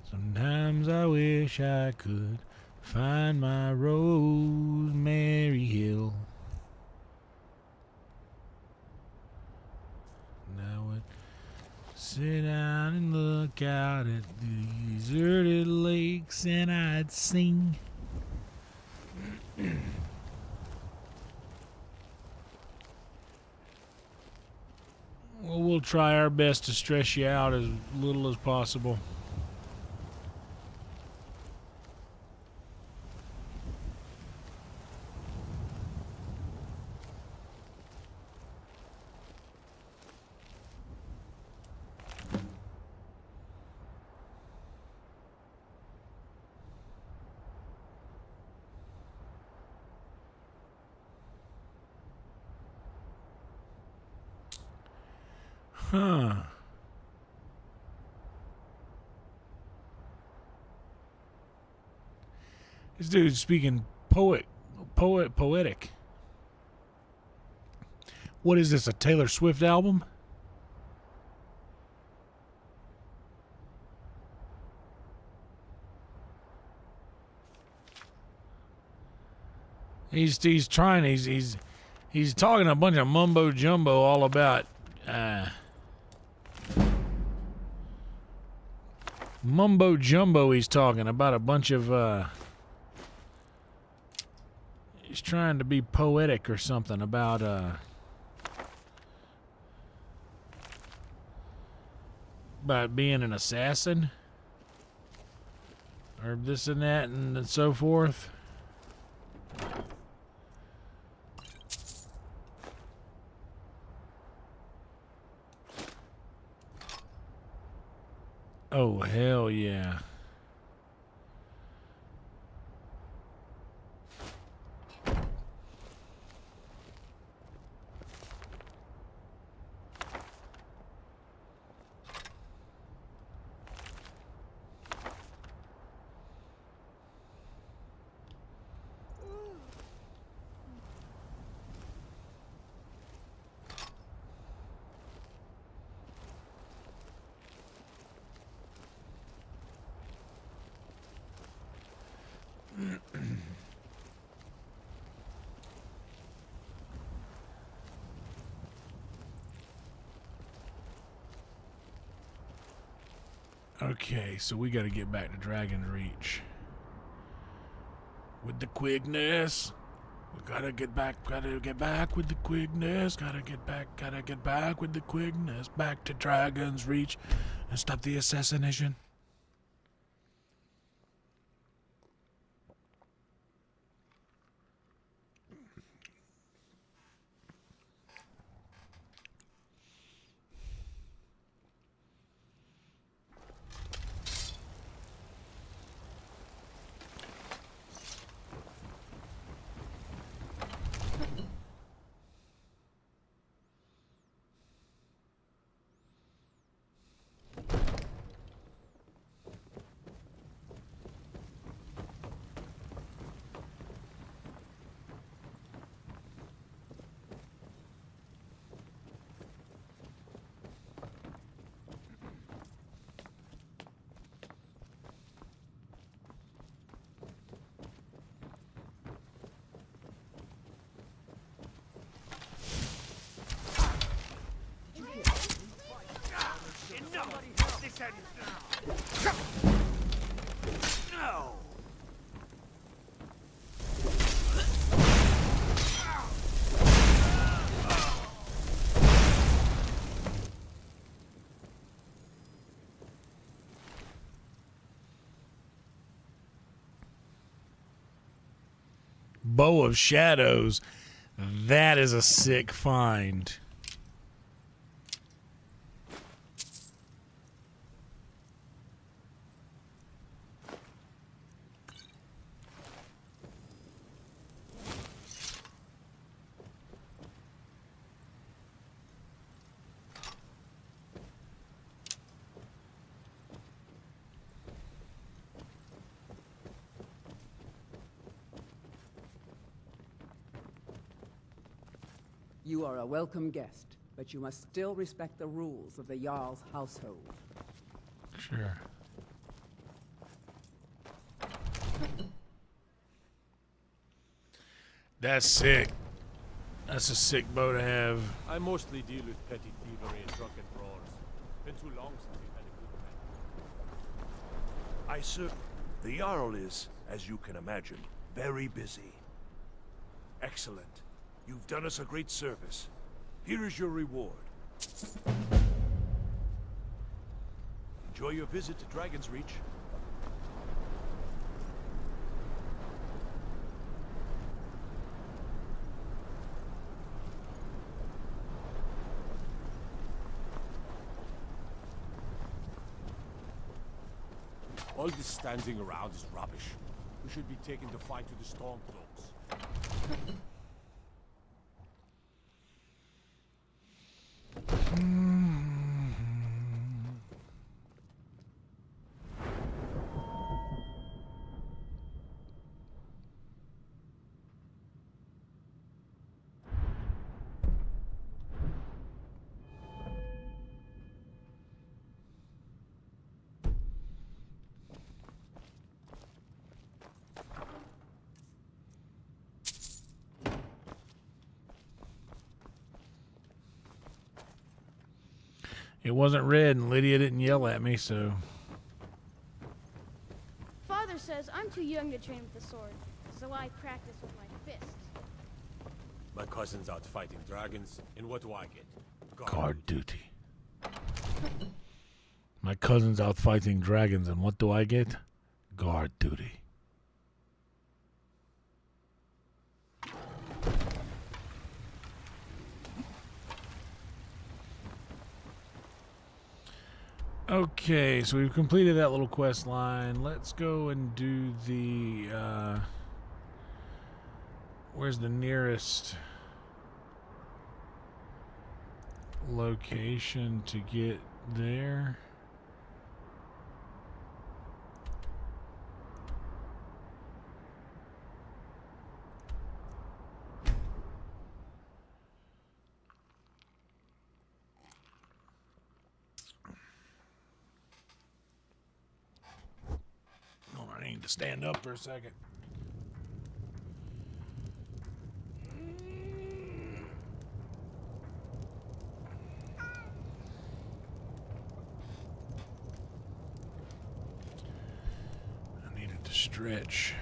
Sometimes I wish I could find my Rosemary Hill. And I would sit down and look out at the deserted lakes, and I'd sing. Well, we'll try our best to stress you out as little as possible. Huh. This dude's speaking poetic. What is this, a Taylor Swift album? He's talking a bunch of mumbo jumbo all about mumbo jumbo. He's talking about a bunch of He's trying to be poetic or something about being an assassin or this and that and so forth. Oh, hell yeah. Okay, so we got to get back to Dragon's Reach. With the quickness. We gotta get back with the quickness. Gotta get back with the quickness. Back to Dragon's Reach and stop the assassination. Bow of Shadows. That is a sick find. You are a welcome guest, but you must still respect the rules of the Jarl's household. Sure. That's sick. That's a sick bow to have. I mostly deal with petty thievery and drunken brawls. Been too long since we've had a good I sir. The Jarl is, as you can imagine, very busy. Excellent. You've done us a great service. Here is your reward. Enjoy your visit to Dragon's Reach. All this standing around is rubbish. We should be taking the fight to the Stormcloaks. It wasn't red, and Lydia didn't yell at me, so... Father says I'm too young to train with the sword, so I practice with my fists. My cousin's out fighting dragons, and what do I get? Guard duty. My cousin's out fighting dragons, and what do I get? Guard duty. Okay, so we've completed that little quest line. Let's go and do the, where's the nearest location to get there? I need to stand up for a second. I needed to stretch.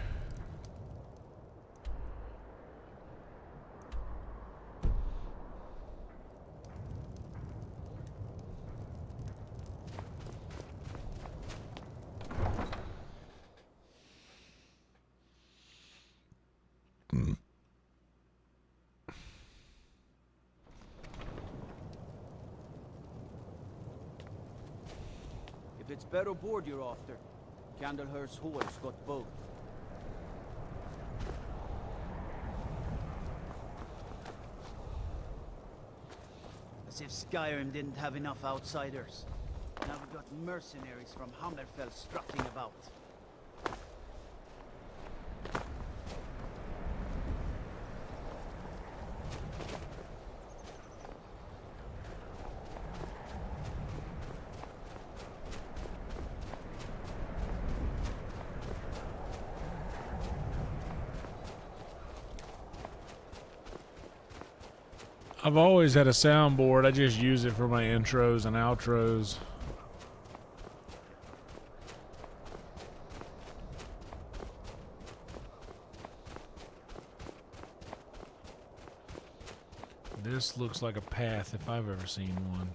If it's better board you're after, Candlehurst Hall's got both. As if Skyrim didn't have enough outsiders. Now we've got mercenaries from Hammerfell strutting about. I've always had a soundboard. I just use it for my intros and outros. This looks like a path if I've ever seen one.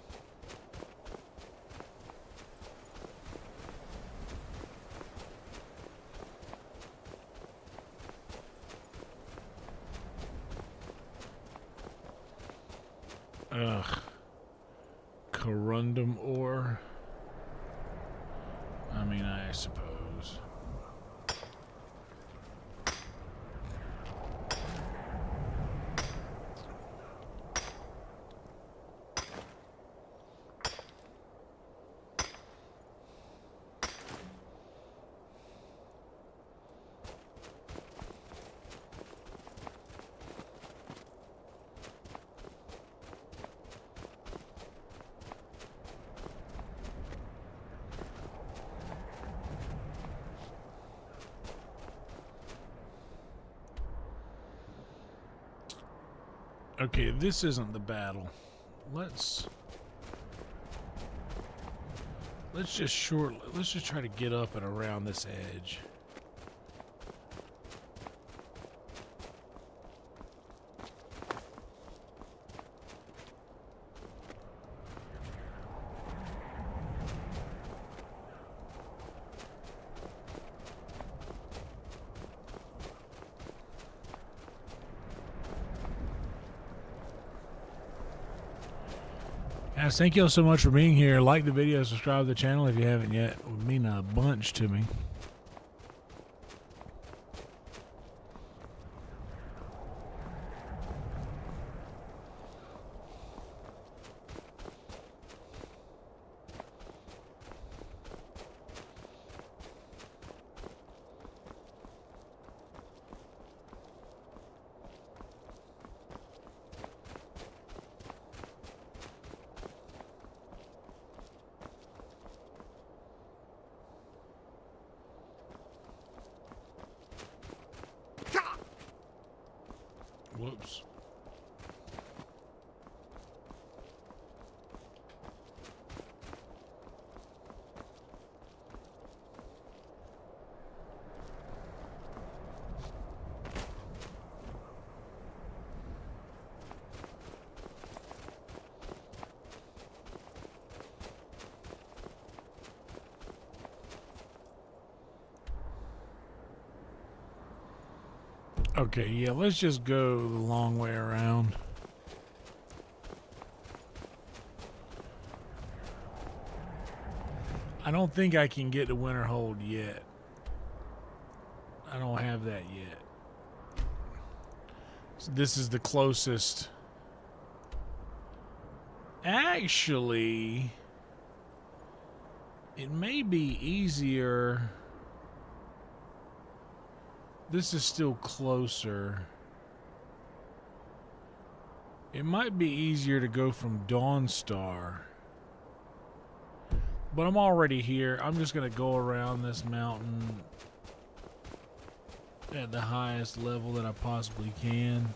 Ugh. Corundum ore. I mean, I suppose. Okay, this isn't the battle. Let's just try to get up and around this edge. Guys, thank you all so much for being here. Like the video, subscribe to the channel if you haven't yet. It would mean a bunch to me. Whoops. Okay, yeah, let's just go the long way around. I don't think I can get to Winterhold yet. I don't have that yet. So this is the closest. Actually, it may be easier. This is still closer. It might be easier to go from Dawnstar. But I'm already here. I'm just going to go around this mountain at the highest level that I possibly can.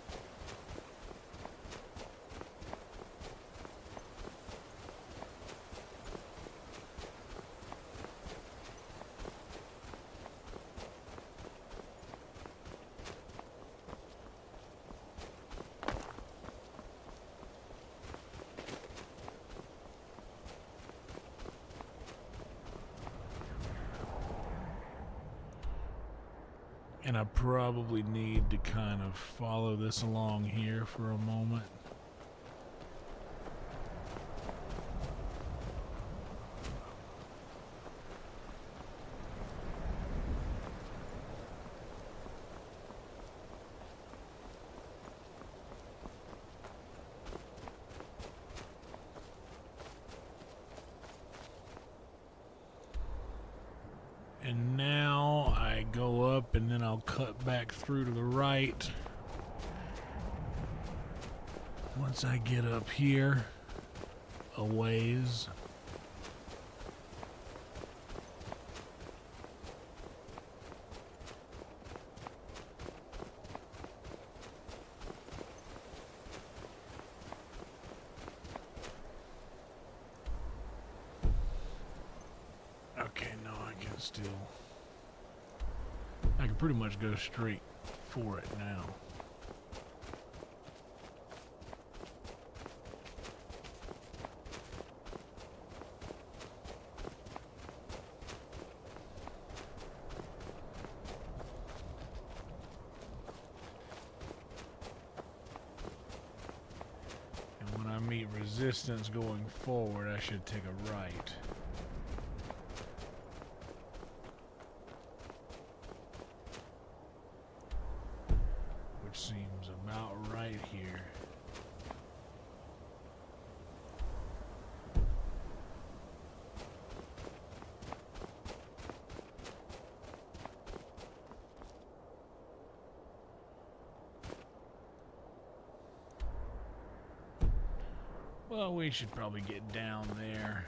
And I probably need to kind of follow this along here for a moment. And now I go up and then I'll cut back through to the right. Once I get up here, a ways. Okay, no, I can still. I can pretty much go straight for it now. And when I meet resistance going forward, I should take a right. Seems about right here. Well, we should probably get down there.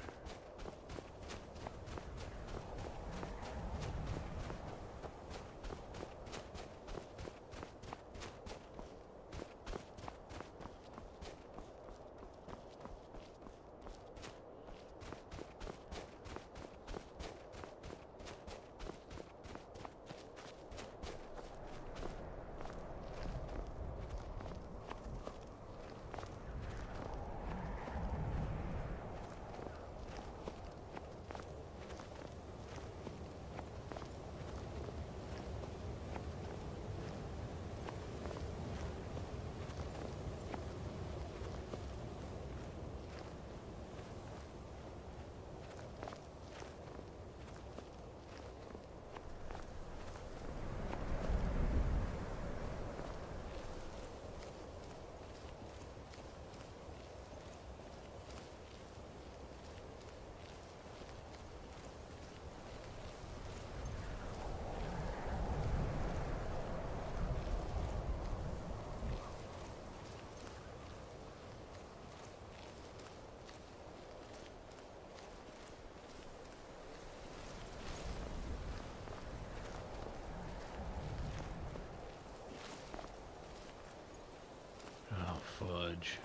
Fudge.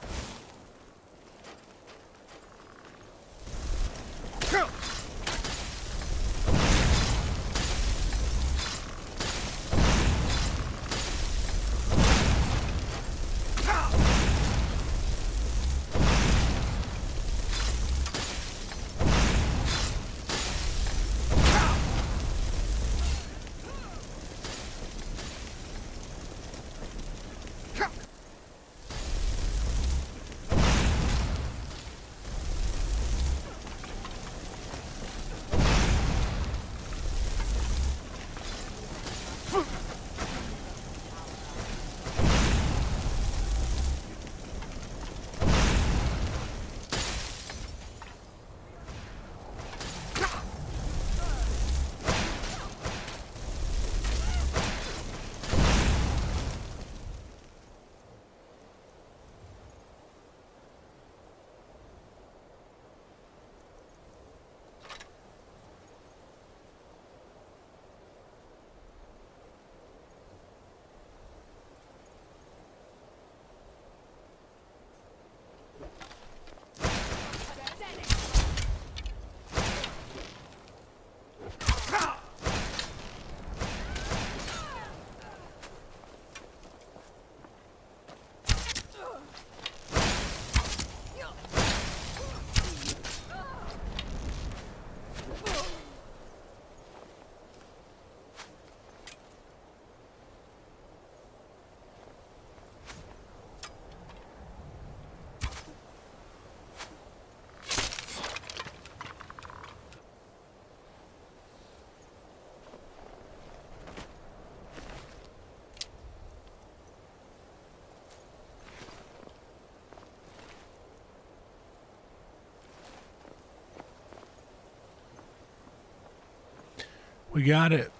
We got it.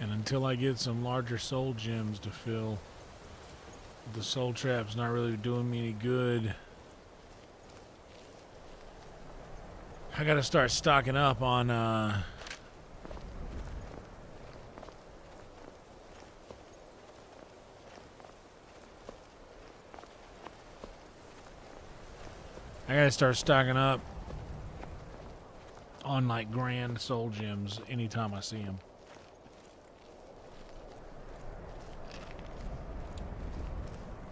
And until I get some larger soul gems to fill, the soul trap's not really doing me any good. I gotta start stocking up on I gotta start stocking up on like grand soul gems anytime I see them.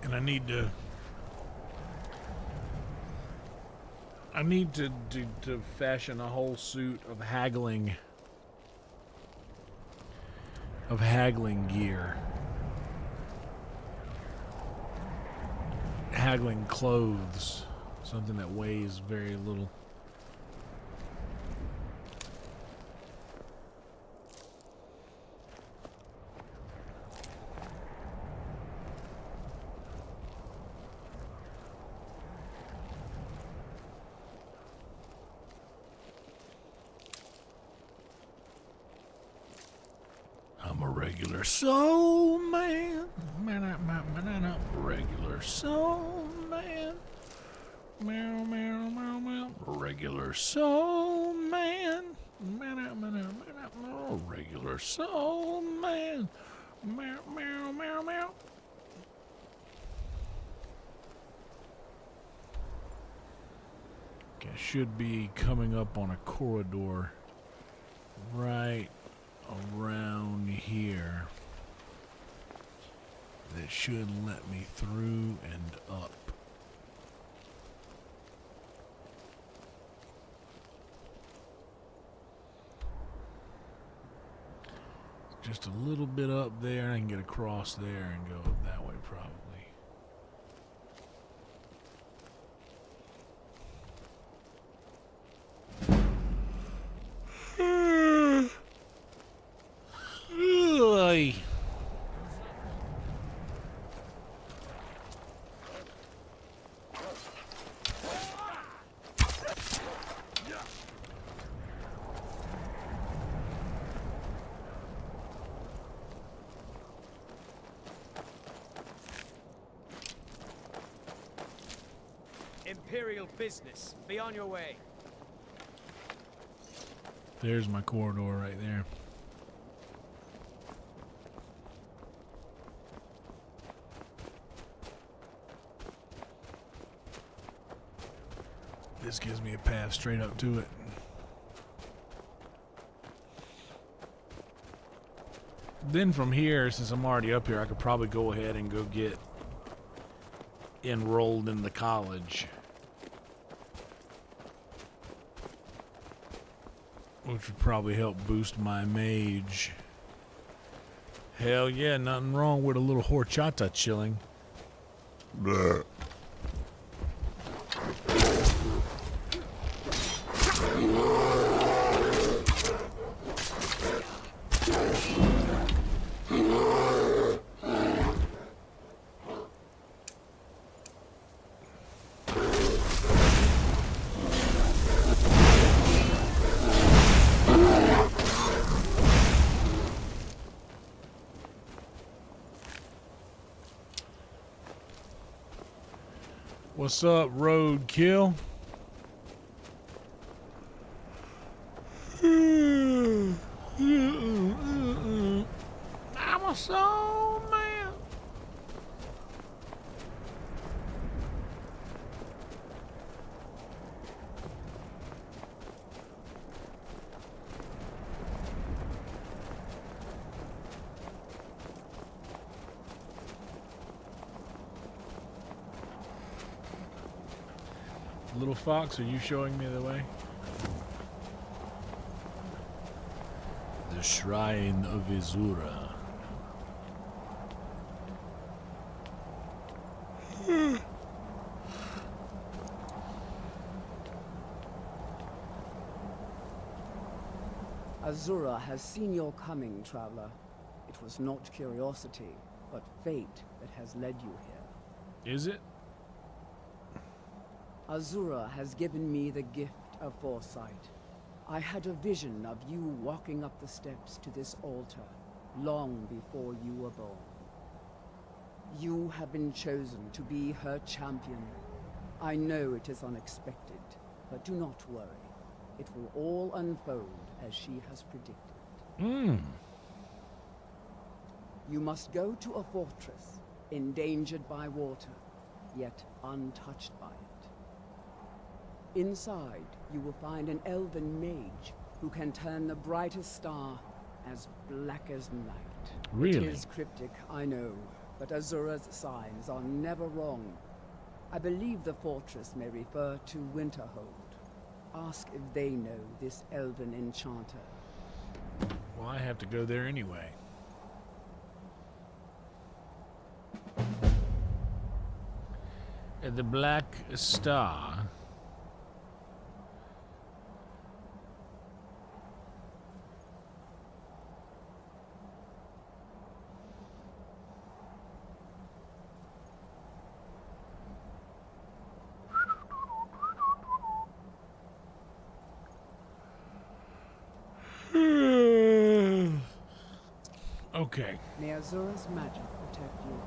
And I need to fashion a whole suit of haggling gear. Haggling clothes. Something that weighs very little. I'm a regular soul man. Regular soul man. Meow, meow, meow, meow. Regular soul man. Regular soul man. Meow, meow, meow, meow. Okay, should be coming up on a corridor right around here that should let me through and up. Just a little bit up there, and I can get across there and go that way probably. Imperial business. Be on your way. There's my corridor right there. This gives me a path straight up to it. Then from here, since I'm already up here, I could probably go ahead and go get enrolled in the college. Which would probably help boost my mage. Hell yeah, nothing wrong with a little horchata chilling. Blech. What's up, roadkill? I'm a soul man. Little fox, are you showing me the way? The Shrine of Izura. Azura has seen your coming, traveler. It was not curiosity, but fate that has led you here. Is it? Azura has given me the gift of foresight. I had a vision of you walking up the steps to this altar long before you were born. You have been chosen to be her champion. I know it is unexpected, but do not worry. It will all unfold as she has predicted. You must go to a fortress, endangered by water, yet untouched by it. Inside, you will find an elven mage who can turn the brightest star as black as night. Really? It is cryptic, I know, but Azura's signs are never wrong. I believe the fortress may refer to Winterhold. Ask if they know this elven enchanter. Well, I have to go there anyway. The Black Star. Okay. May Azura's magic protect you.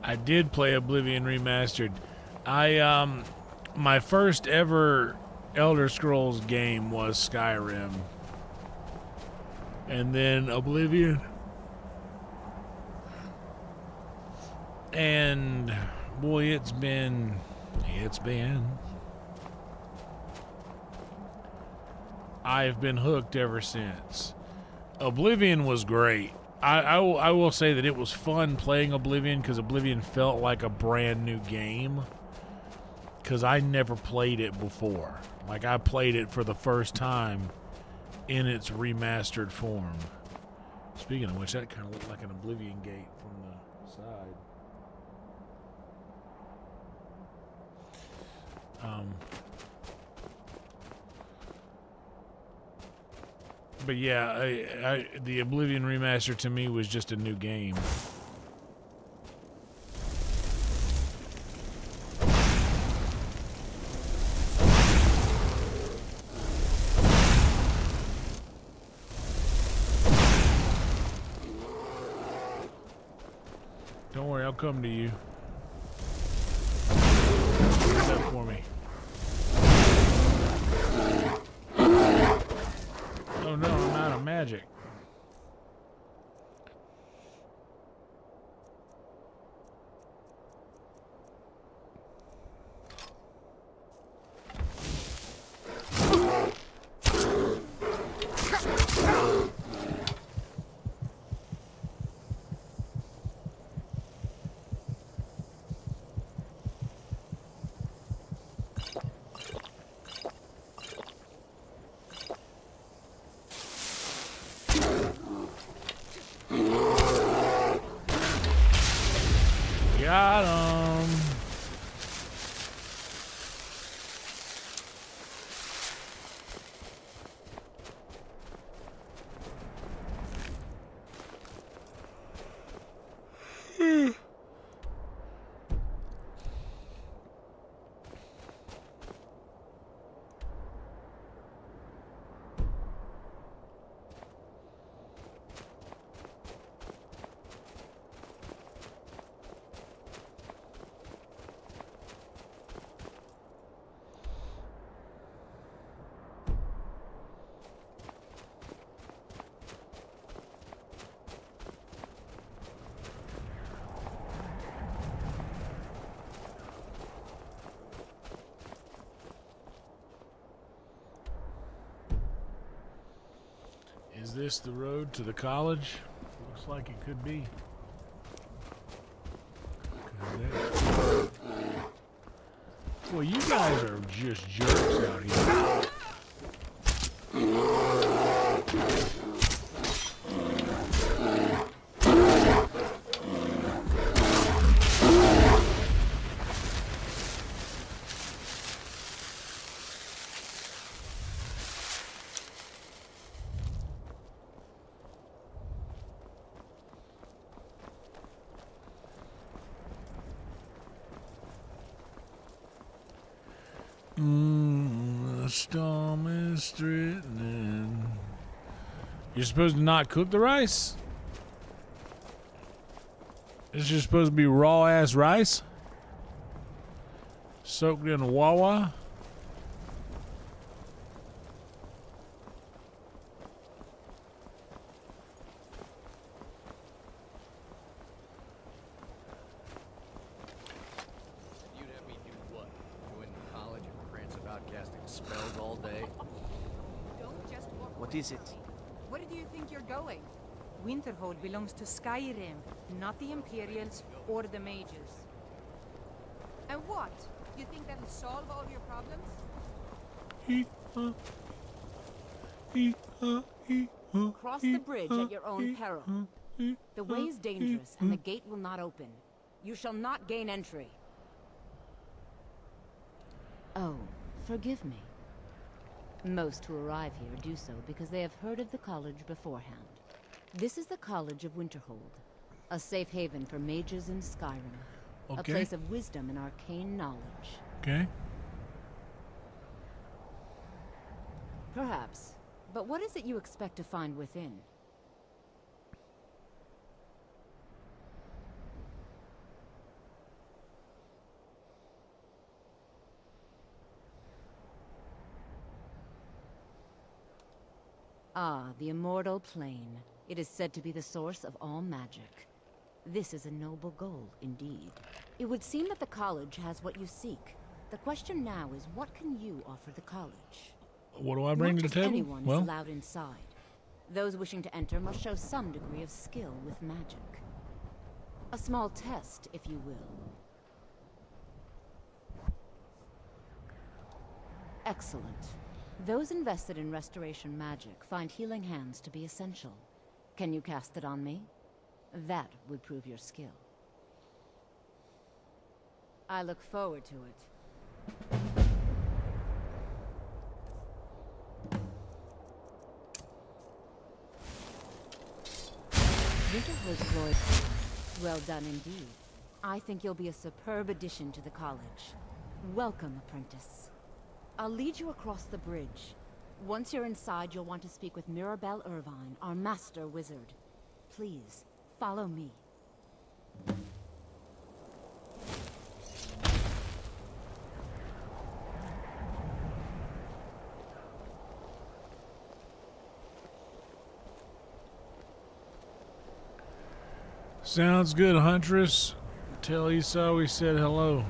I did play Oblivion Remastered. My first ever Elder Scrolls game was Skyrim. And then Oblivion. And boy, it's been I've been hooked ever since. Oblivion was great. I will say that it was fun playing Oblivion because Oblivion felt like a brand new game. Because I never played it before. Like, I played it for the first time in its remastered form. Speaking of which, that kind of looked like an Oblivion gate from the side. But yeah, the Oblivion Remaster to me was just a new game. Don't worry, I'll come to you. Get that for me. Oh no, I'm out of magic. Got him. Is this the road to the college? Looks like it could be. Well, you guys are just jerks out here. The storm is threatening. You're supposed to not cook the rice? It's just supposed to be raw ass rice? Soaked in wawa? You'd have me do what? Go into college and prance about casting spells all day? Don't just walk. What is it? Where do you think you're going? Winterhold belongs to Skyrim, not the Imperials or the mages. And what? You think that'll solve all your problems? Cross the bridge at your own peril. The way is dangerous, and the gate will not open. You shall not gain entry. Oh, forgive me. Most who arrive here do so because they have heard of the college beforehand. This is the College of Winterhold, a safe haven for mages in Skyrim. Okay. A place of wisdom and arcane knowledge. Okay. Perhaps. But what is it you expect to find within? Ah, the immortal plane. It is said to be the source of all magic. This is a noble goal, indeed. It would seem that the college has what you seek. The question now is, what can you offer the college? What do I bring to the table? Anyone is allowed inside. Those wishing to enter must show some degree of skill with magic. A small test, if you will. Excellent. Those invested in restoration magic find healing hands to be essential. Can you cast it on me? That would prove your skill. I look forward to it. Winterhood's glory. Well done indeed. I think you'll be a superb addition to the college. Welcome, apprentice. I'll lead you across the bridge. Once you're inside, you'll want to speak with Mirabelle Irvine, our master wizard. Please, follow me. Sounds good, Huntress. Tell Esau we said hello.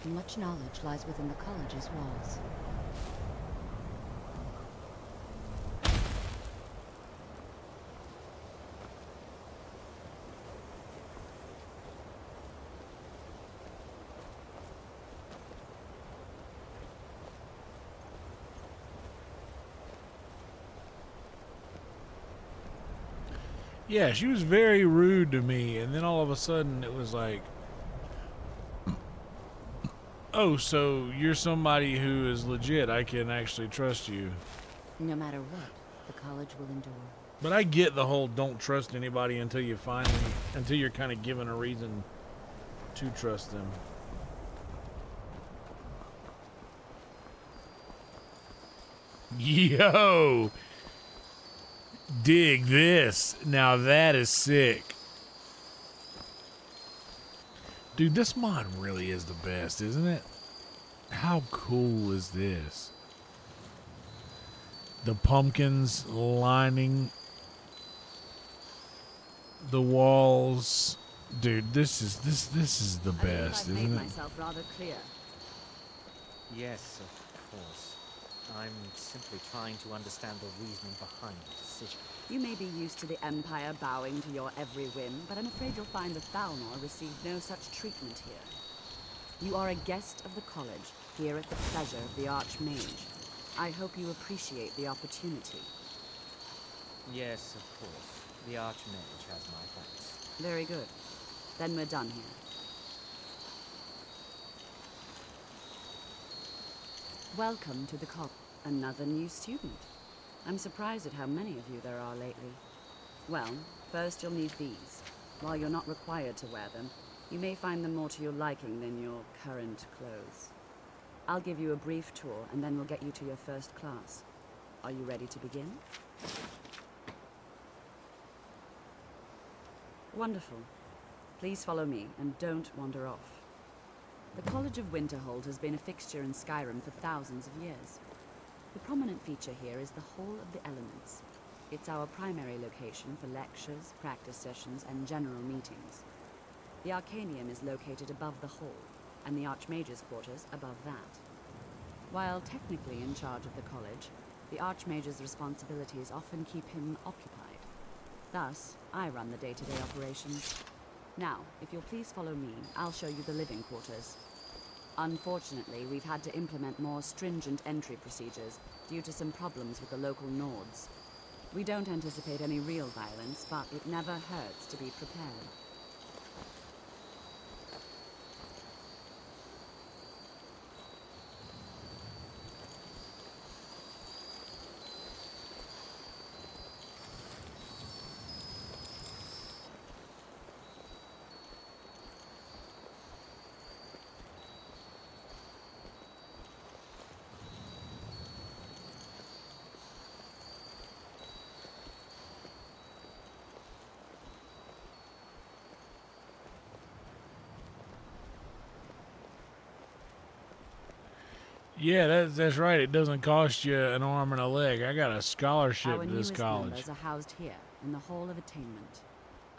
Much knowledge lies within the college's walls. Yeah, she was very rude to me, and then all of a sudden it was like, oh, so you're somebody who is legit. I can actually trust you. No matter what, the college will endure. But I get the whole don't trust anybody until you find them, until you're kind of given a reason to trust them. Yo! Dig this. Now that is sick. Dude, this mod really is the best, isn't it? How cool is this? The pumpkins lining the walls. Dude, this is the best, I've isn't made it? myself rather clear. Yes, of course. I'm simply trying to understand the reasoning behind this. decision. You may be used to the Empire bowing to your every whim, but I'm afraid you'll find the Thalmor received no such treatment here. You are a guest of the college, here at the pleasure of the Archmage. I hope you appreciate the opportunity. Yes, of course. The Archmage has my thanks. Very good. Then we're done here. Welcome to the college. Another new student. I'm surprised at how many of you there are lately. Well, first you'll need these. While you're not required to wear them, you may find them more to your liking than your current clothes. I'll give you a brief tour, and then we'll get you to your first class. Are you ready to begin? Wonderful. Please follow me, and don't wander off. The College of Winterhold has been a fixture in Skyrim for thousands of years. The prominent feature here is the Hall of the Elements. It's our primary location for lectures, practice sessions, and general meetings. The Arcanium is located above the hall, and the Archmage's quarters above that. While technically in charge of the college, the Archmage's responsibilities often keep him occupied. Thus, I run the day-to-day operations. Now, if you'll please follow me, I'll show you the living quarters. Unfortunately, we've had to implement more stringent entry procedures due to some problems with the local Nords. We don't anticipate any real violence, but it never hurts to be prepared. Yeah, that's right. It doesn't cost you an arm and a leg. I got a scholarship Our to this newest college. members are housed here, in the Hall of Attainment.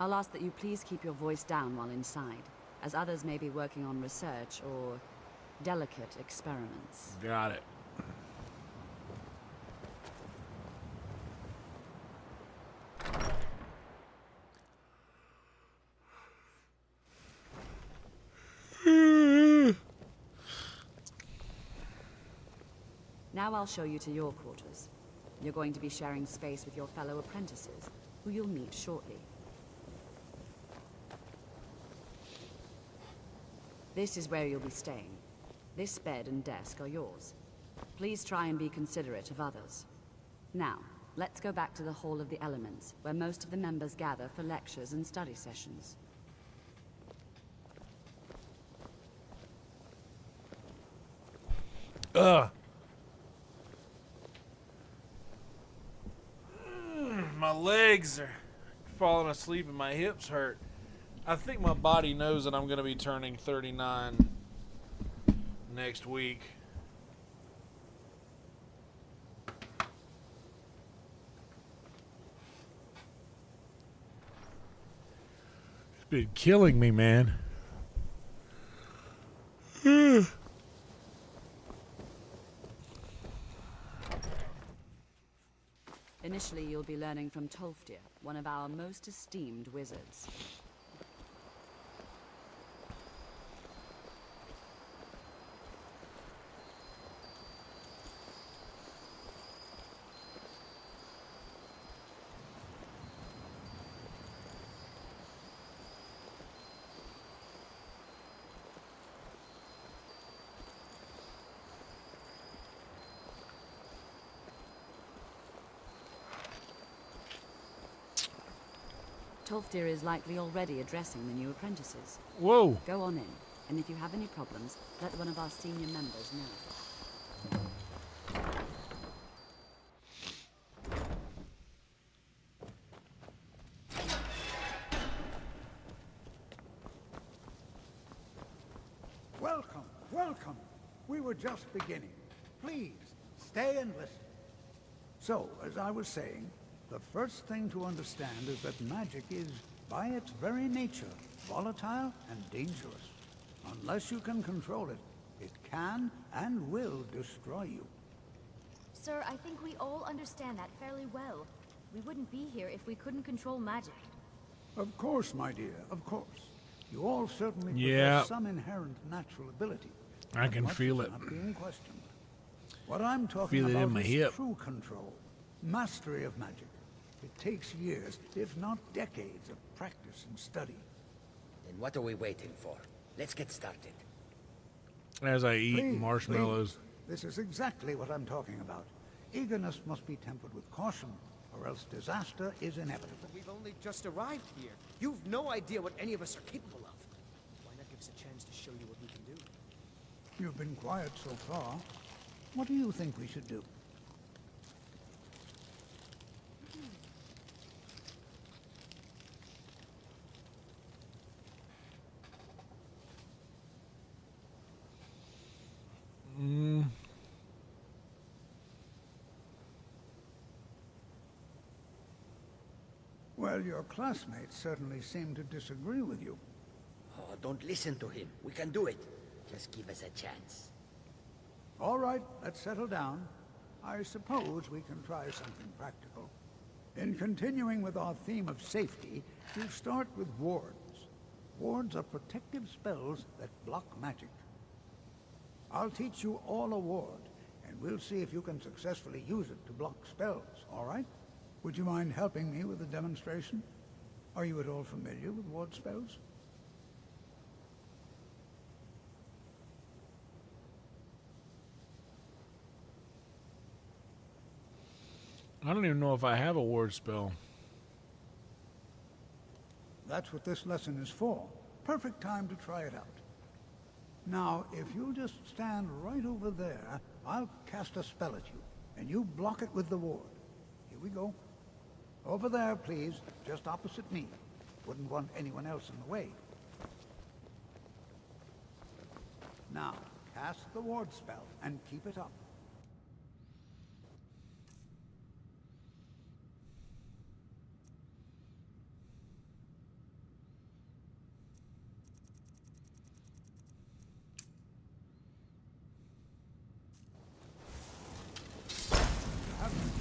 I'll ask that you please keep your voice down while inside, as others may be working on research or delicate experiments. Got it. Now I'll show you to your quarters. You're going to be sharing space with your fellow apprentices, who you'll meet shortly. This is where you'll be staying. This bed and desk are yours. Please try and be considerate of others. Now, let's go back to the Hall of the Elements, where most of the members gather for lectures and study sessions. My legs are falling asleep and my hips hurt. I think my body knows that I'm going to be turning 39 next week. It's been killing me, man. Initially, you'll be learning from Tolfdir, one of our most esteemed wizards. Tolfdir is likely already addressing the new apprentices. Whoa! Go on in, and if you have any problems, let one of our senior members know. Welcome, welcome. We were just beginning. Please, stay and listen. So, as I was saying, the first thing to understand is that magic is, by its very nature, volatile and dangerous. Unless you can control it, it can and will destroy you. Sir, I think we all understand that fairly well. We wouldn't be here if we couldn't control magic. Of course, my dear, of course. You all certainly Yeah. possess some inherent natural ability. I can Much feel is it. not being questioned. What I'm talking Feel it about in my is hip. true control, mastery of magic. It takes years, if not decades, of practice and study. Then what are we waiting for? Let's get started. As I eat Please, marshmallows. please. This is exactly what I'm talking about. Eagerness must be tempered with caution, or else disaster is inevitable. We've only just arrived here. You've no idea what any of us are capable of. Why not give us a chance to show you what we can do? You've been quiet so far. What do you think we should do? Well, your classmates certainly seem to disagree with you. Oh, don't listen to him. We can do it. Just give us a chance. All right, let's settle down. I suppose we can try something practical. In continuing with our theme of safety, you start with wards. Wards are protective spells that block magic. I'll teach you all a ward, and we'll see if you can successfully use it to block spells, all right? Would you mind helping me with a demonstration? Are you at all familiar with ward spells? I don't even know if I have a ward spell. That's what this lesson is for. Perfect time to try it out. Now, if you'll just stand right over there, I'll cast a spell at you, and you block it with the ward. Here we go. Over there, please, just opposite me. Wouldn't want anyone else in the way. Now, cast the ward spell, and keep it up.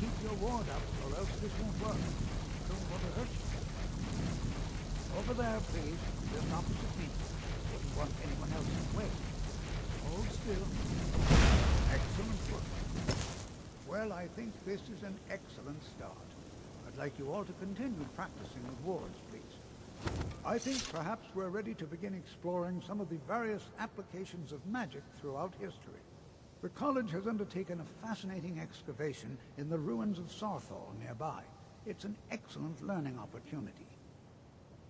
Keep your ward up, or else this won't work. I don't want to hurt you. Over there, please. Just opposite me. Wouldn't want anyone else in the way. Hold still. Excellent work. Well, I think this is an excellent start. I'd like you all to continue practicing with wards, please. I think perhaps we're ready to begin exploring some of the various applications of magic throughout history. The college has undertaken a fascinating excavation in the ruins of Sarthal nearby. It's an excellent learning opportunity.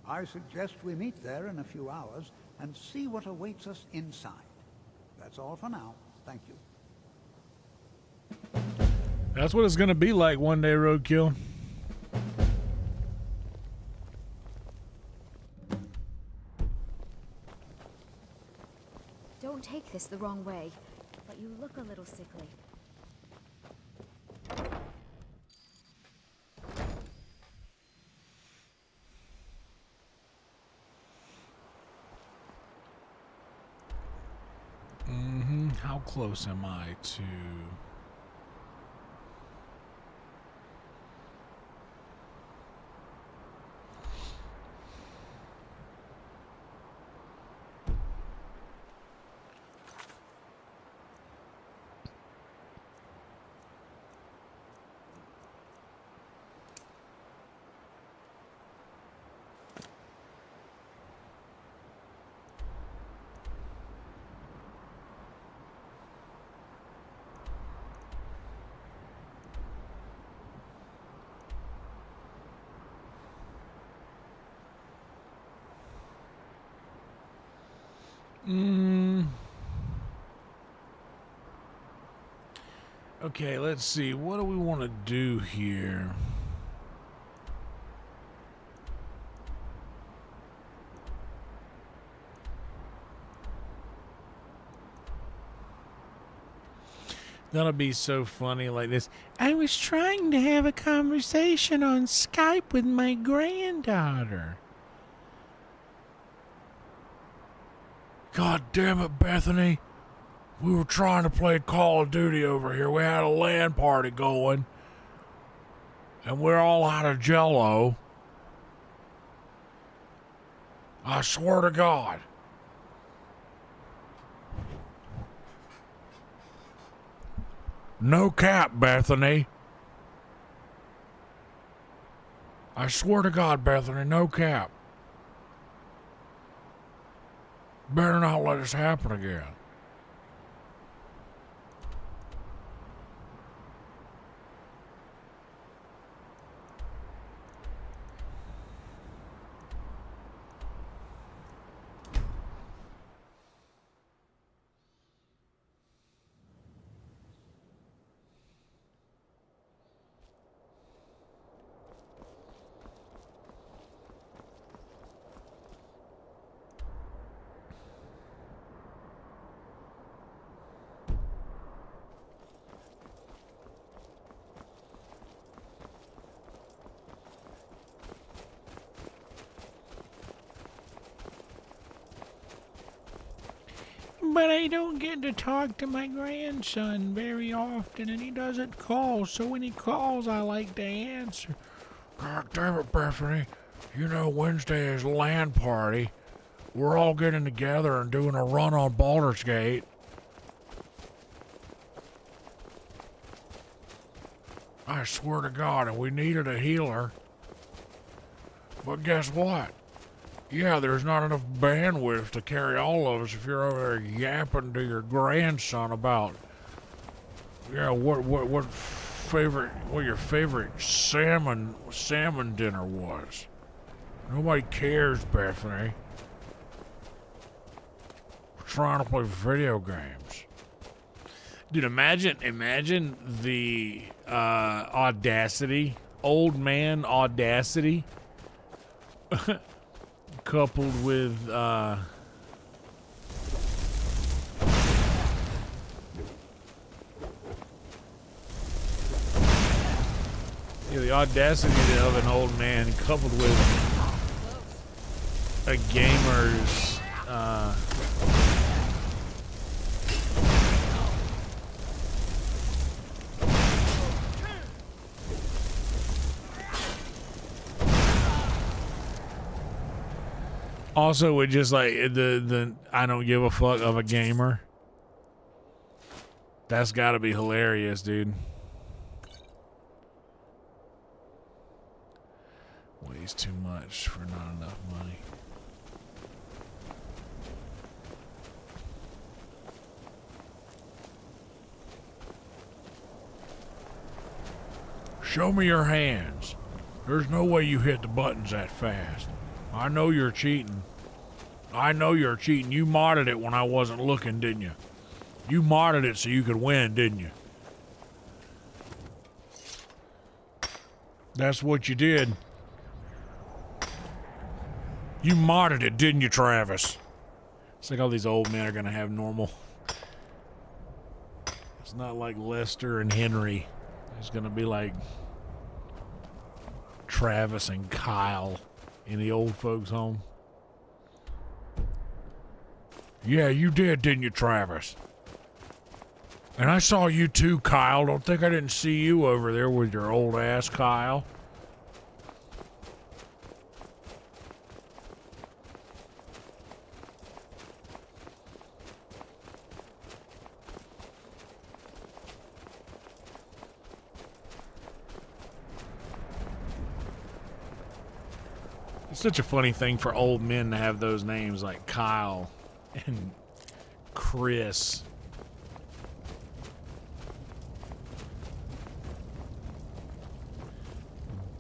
I suggest we meet there in a few hours and see what awaits us inside. That's all for now. Thank you. That's what it's going to be like one day, Roadkill. Don't take this the wrong way, but you look a little sickly. How close am I to... Okay, let's see. What do we want to do here? That'll be so funny like this. I was trying to have a conversation on Skype with my granddaughter. God damn it, Bethany. We were trying to play Call of Duty over here. We had a LAN party going. and we're all out of Jell-O, I swear to God. No cap, Bethany. I swear to God, Bethany, no cap. Better not let this happen again. But I don't get to talk to my grandson very often, and he doesn't call, so when he calls, I like to answer. God damn it, Bethany. You know Wednesday is LAN party. We're all getting together and doing a run on Baldur's Gate. I swear to God, and we needed a healer. But guess what? Yeah, there's not enough bandwidth to carry all of us if you're over there yapping to your grandson about, yeah, what your favorite salmon dinner was. Nobody cares, Bethany. We're trying to play video games. Dude, imagine the audacity, old man audacity. Coupled with yeah, the audacity of an old man coupled with a gamer's also with just like the I don't give a fuck of a gamer. That's gotta be hilarious, dude. Weighs too much for not enough money. Show me your hands. There's no way you hit the buttons that fast. I know you're cheating. I know you're cheating. You modded it when I wasn't looking, didn't you? You modded it so you could win, didn't you? That's what you did. You modded it, didn't you, Travis? It's like all these old men are gonna have normal. It's not like Lester and Henry. It's gonna be like Travis and Kyle in the old folks' home. Yeah, you did, didn't you, Travis? And I saw you too, Kyle. Don't think I didn't see you over there with your old ass, Kyle. It's such a funny thing for old men to have those names like Kyle and Chris.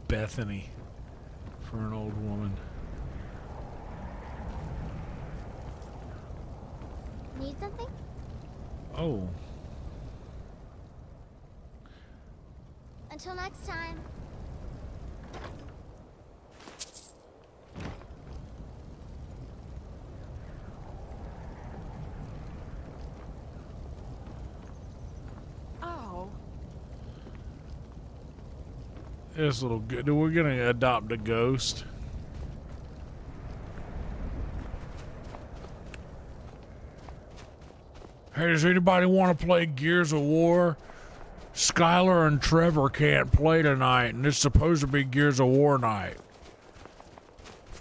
Bethany for an old woman. Need something? Oh. Until next time. This little good. We're gonna adopt a ghost. Hey, does anybody want to play Gears of War? Skylar and Trevor can't play tonight, and it's supposed to be Gears of War night.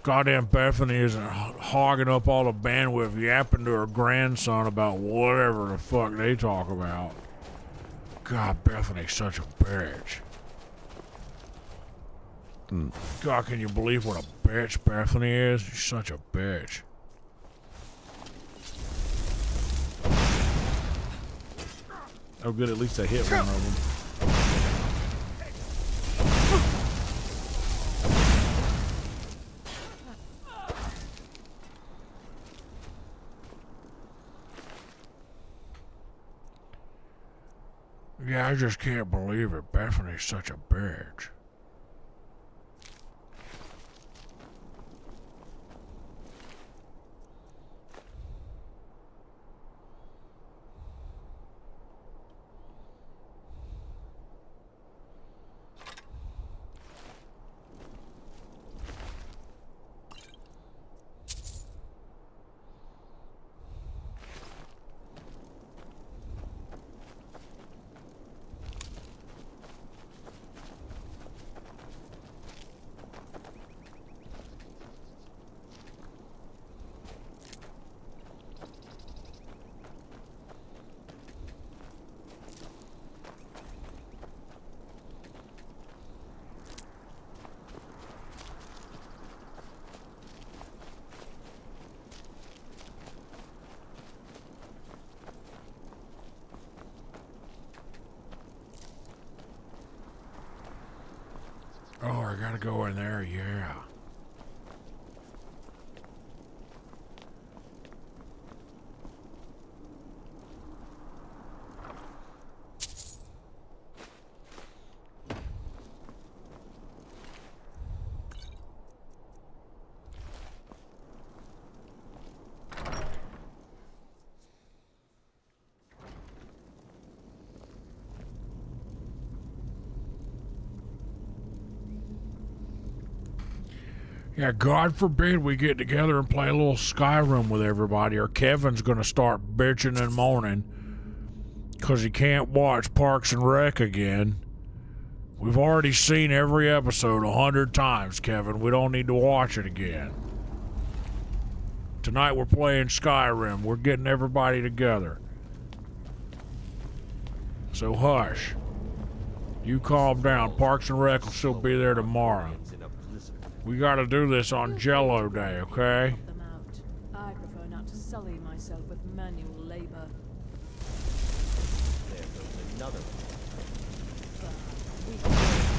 Goddamn Bethany isn't hogging up all the bandwidth, yapping to her grandson about whatever the fuck they talk about. God, Bethany's such a bitch. God, can you believe what a bitch Bethany is? She's such a bitch. Oh good, at least I hit one of them. Yeah, I just can't believe it. Bethany's such a bitch. Oh, I gotta go in there, yeah. Yeah, God forbid we get together and play a little Skyrim with everybody, or Kevin's gonna start bitching and moaning because he can't watch Parks and Rec again. We've already seen every episode 100 times, Kevin. We don't need to watch it again. Tonight we're playing Skyrim. We're getting everybody together. So hush. You calm down. Parks and Rec will still be there tomorrow. We gotta do this on Jello Day, okay? I prefer not to sully myself with manual labor. There goes another We can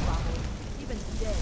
trouble. Even dead.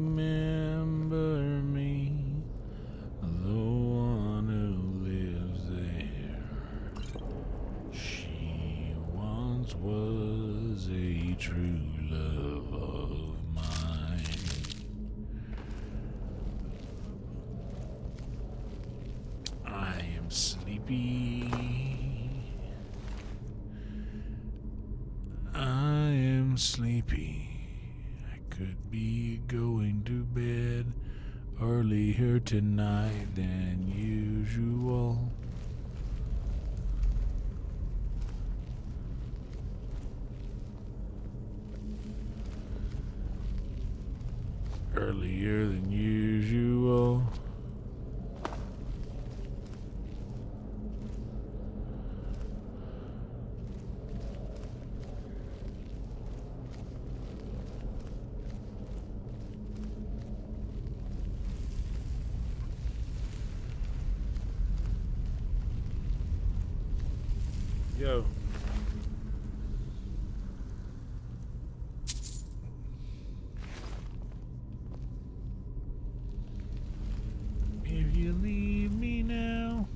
Remember me, the one who lives there. She once was a true love of mine. I am sleepy. I am sleepy. Could be going to bed earlier tonight than usual. earlier than usual. Yo. If you leave me now.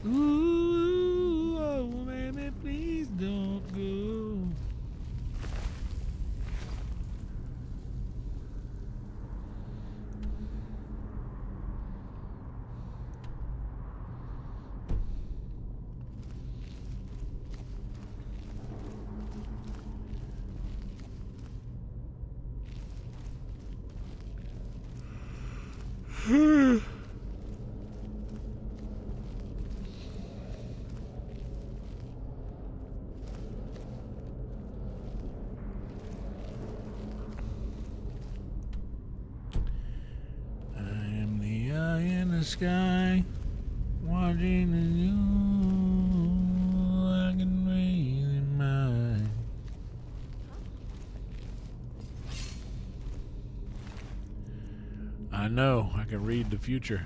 Ooh, oh baby, please don't go. I am the eye in the sky, watching the you. I can read in mind. I know, I can read the future.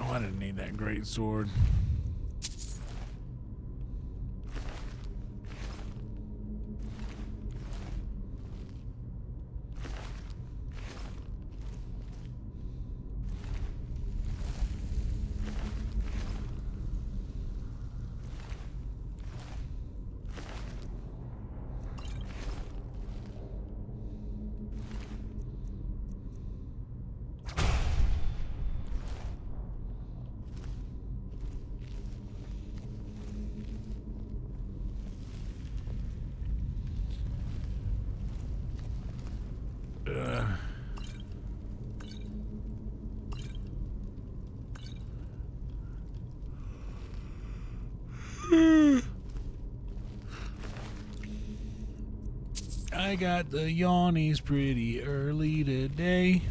I didn't need that great sword. I got the yawnies pretty early today.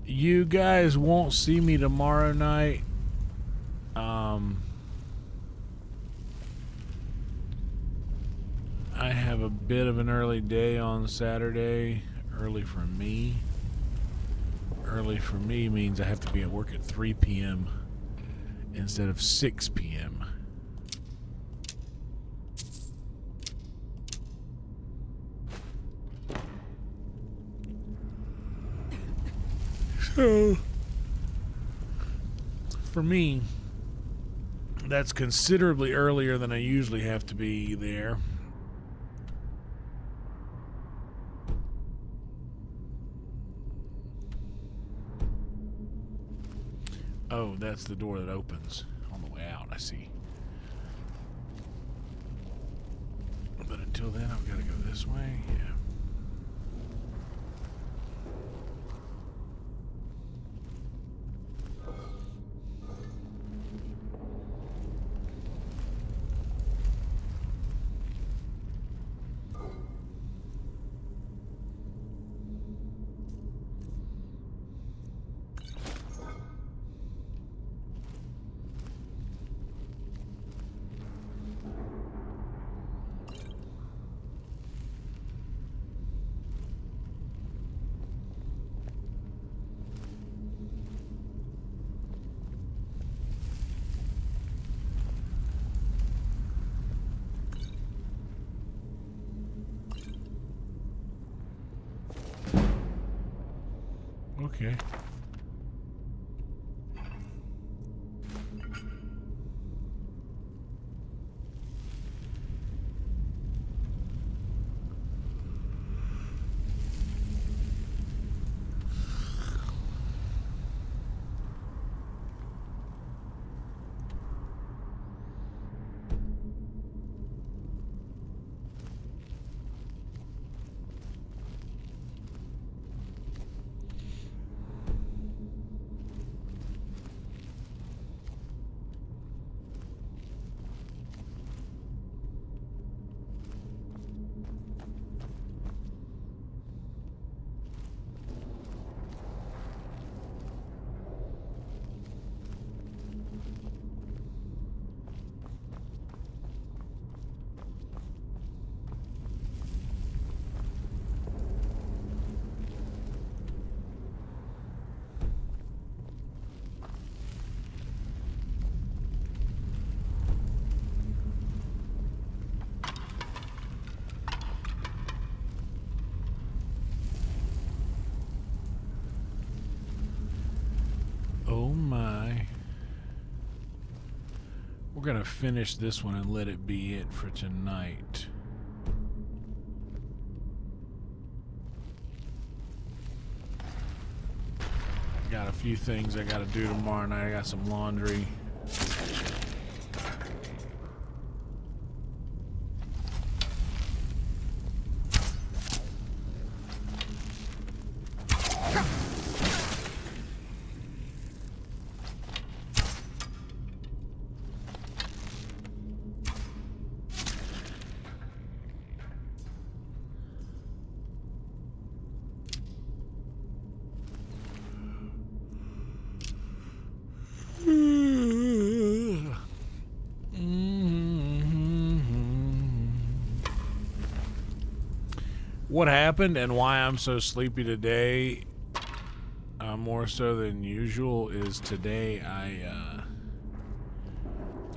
You guys won't see me tomorrow night. I have a bit of an early day on Saturday. Early for me. Early for me means I have to be at work at 3 p.m. instead of 6 p.m. So, for me, that's considerably earlier than I usually have to be there. Oh, that's the door that opens on the way out, I see. But until then, I've got to go this way. Yeah. Okay. Oh my. We're gonna finish this one and let it be it for tonight. Got a few things I gotta do tomorrow night. I got some laundry. What happened and why I'm so sleepy today, more so than usual, is today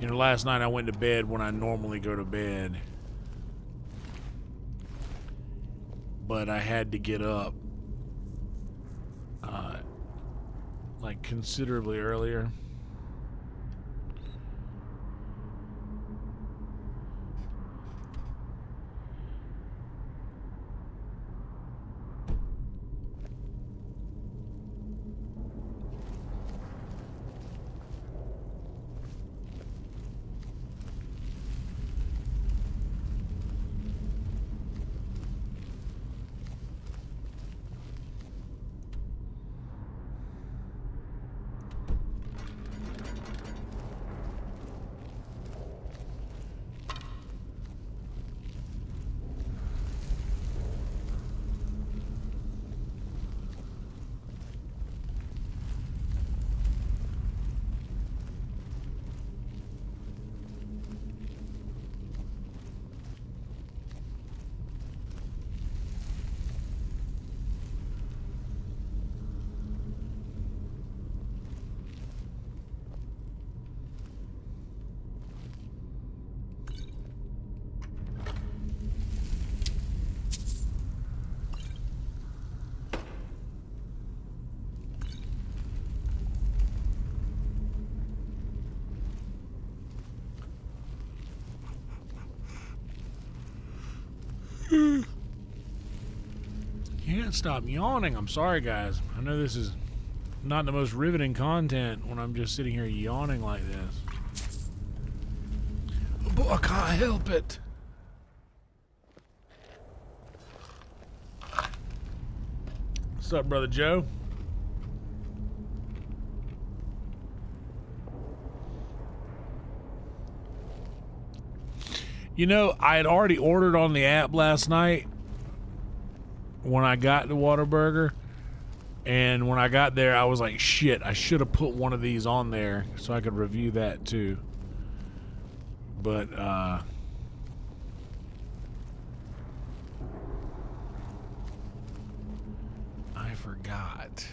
last night I went to bed when I normally go to bed, but I had to get up like considerably earlier. Can't stop yawning. I'm sorry, guys. I know this is not the most riveting content when I'm just sitting here yawning like this, but I can't help it. What's up, Brother Joe? You know, I had already ordered on the app last night when I got to Whataburger, and when I got there I was like, shit, I should have put one of these on there so I could review that too. But I forgot.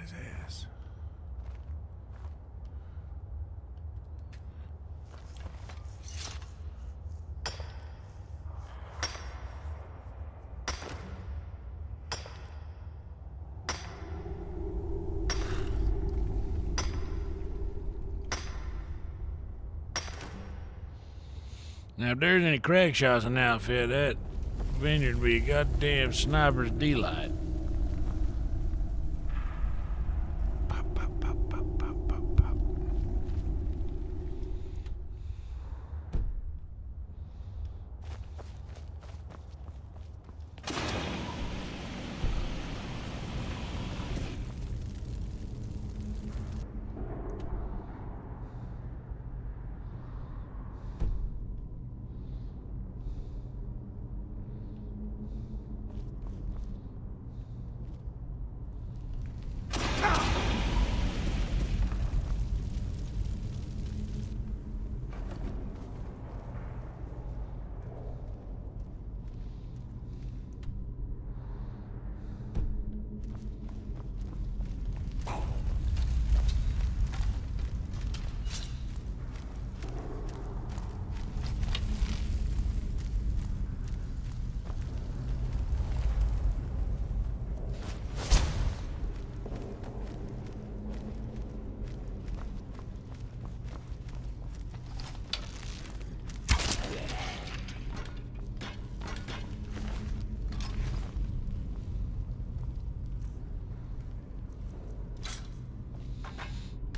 guy's ass. Now, if there's any crack shots in the outfit, that vineyard would be a goddamn sniper's delight.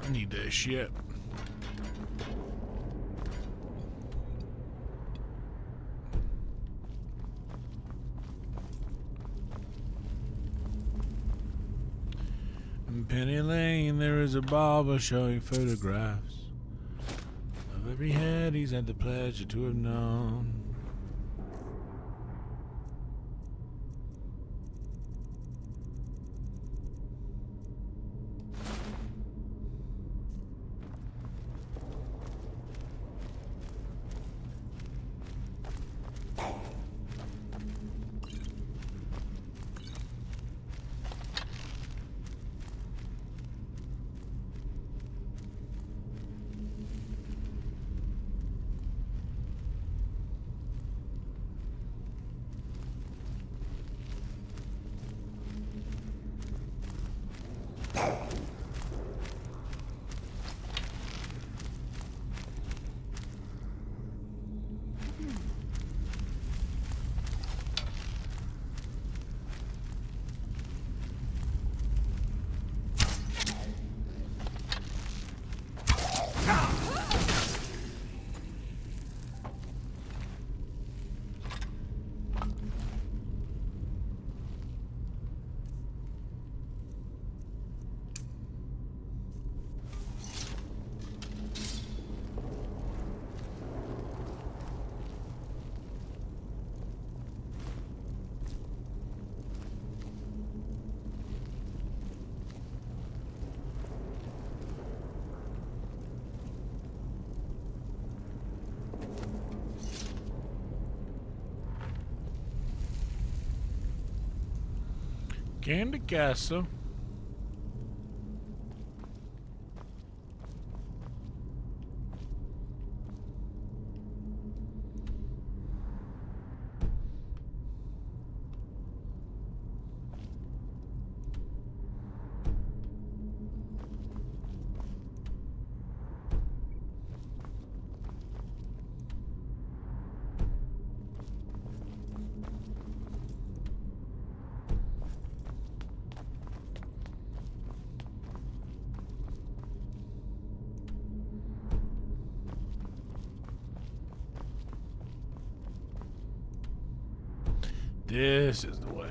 I need that shit. In Penny Lane, there is a barber showing photographs of every head he's had the pleasure to have known. Candy Castle. This is the way.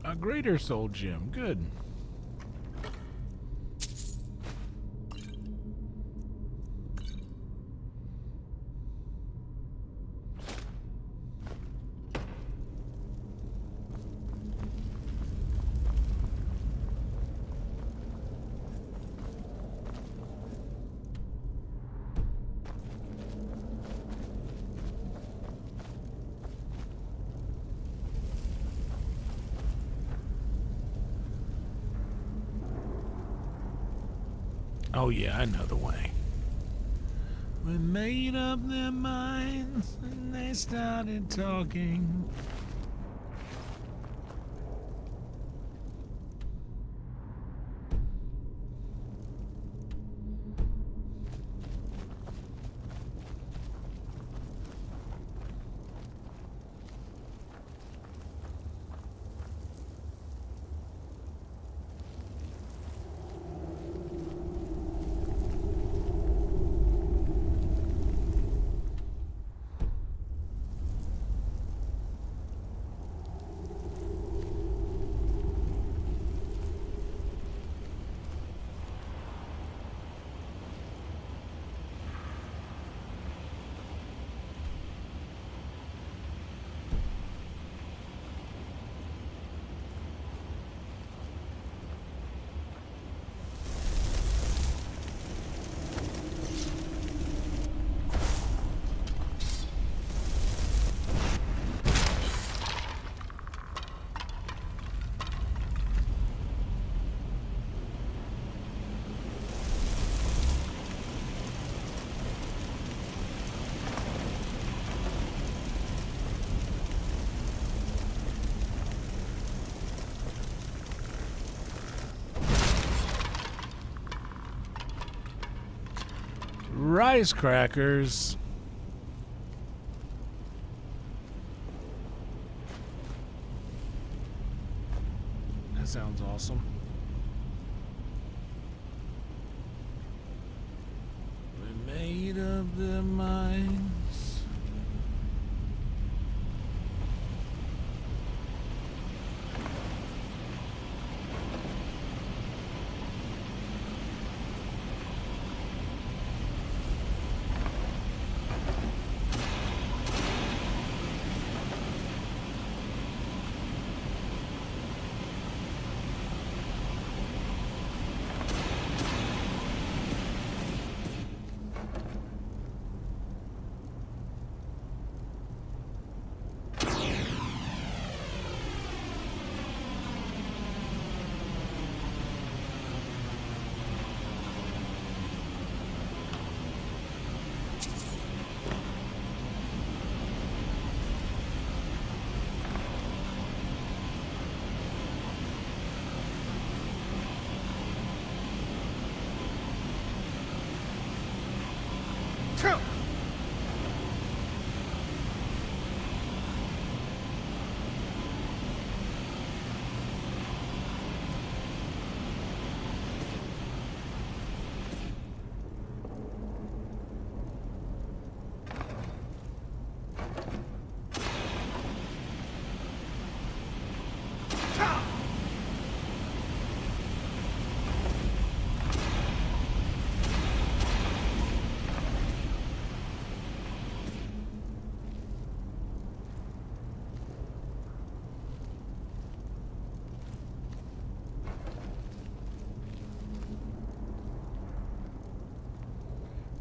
A greater soul gem. Good. Oh yeah, I know the way. We made up their minds and they started talking. Rice crackers. That sounds awesome. We made up their minds.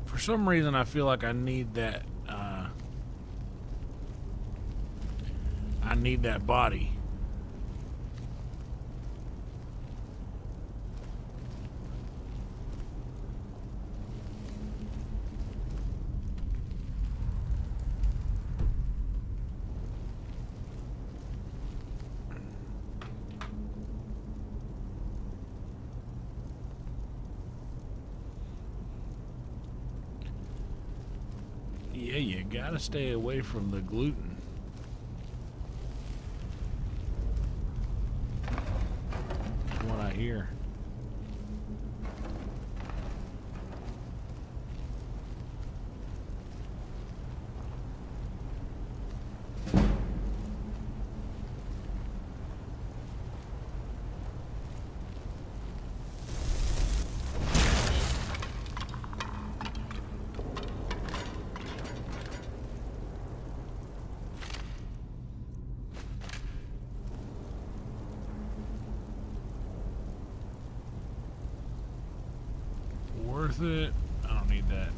For some reason, I feel like I need that. I need that body. Yeah, you gotta stay away from the gluten. That's what I hear. worth it. I don't need that.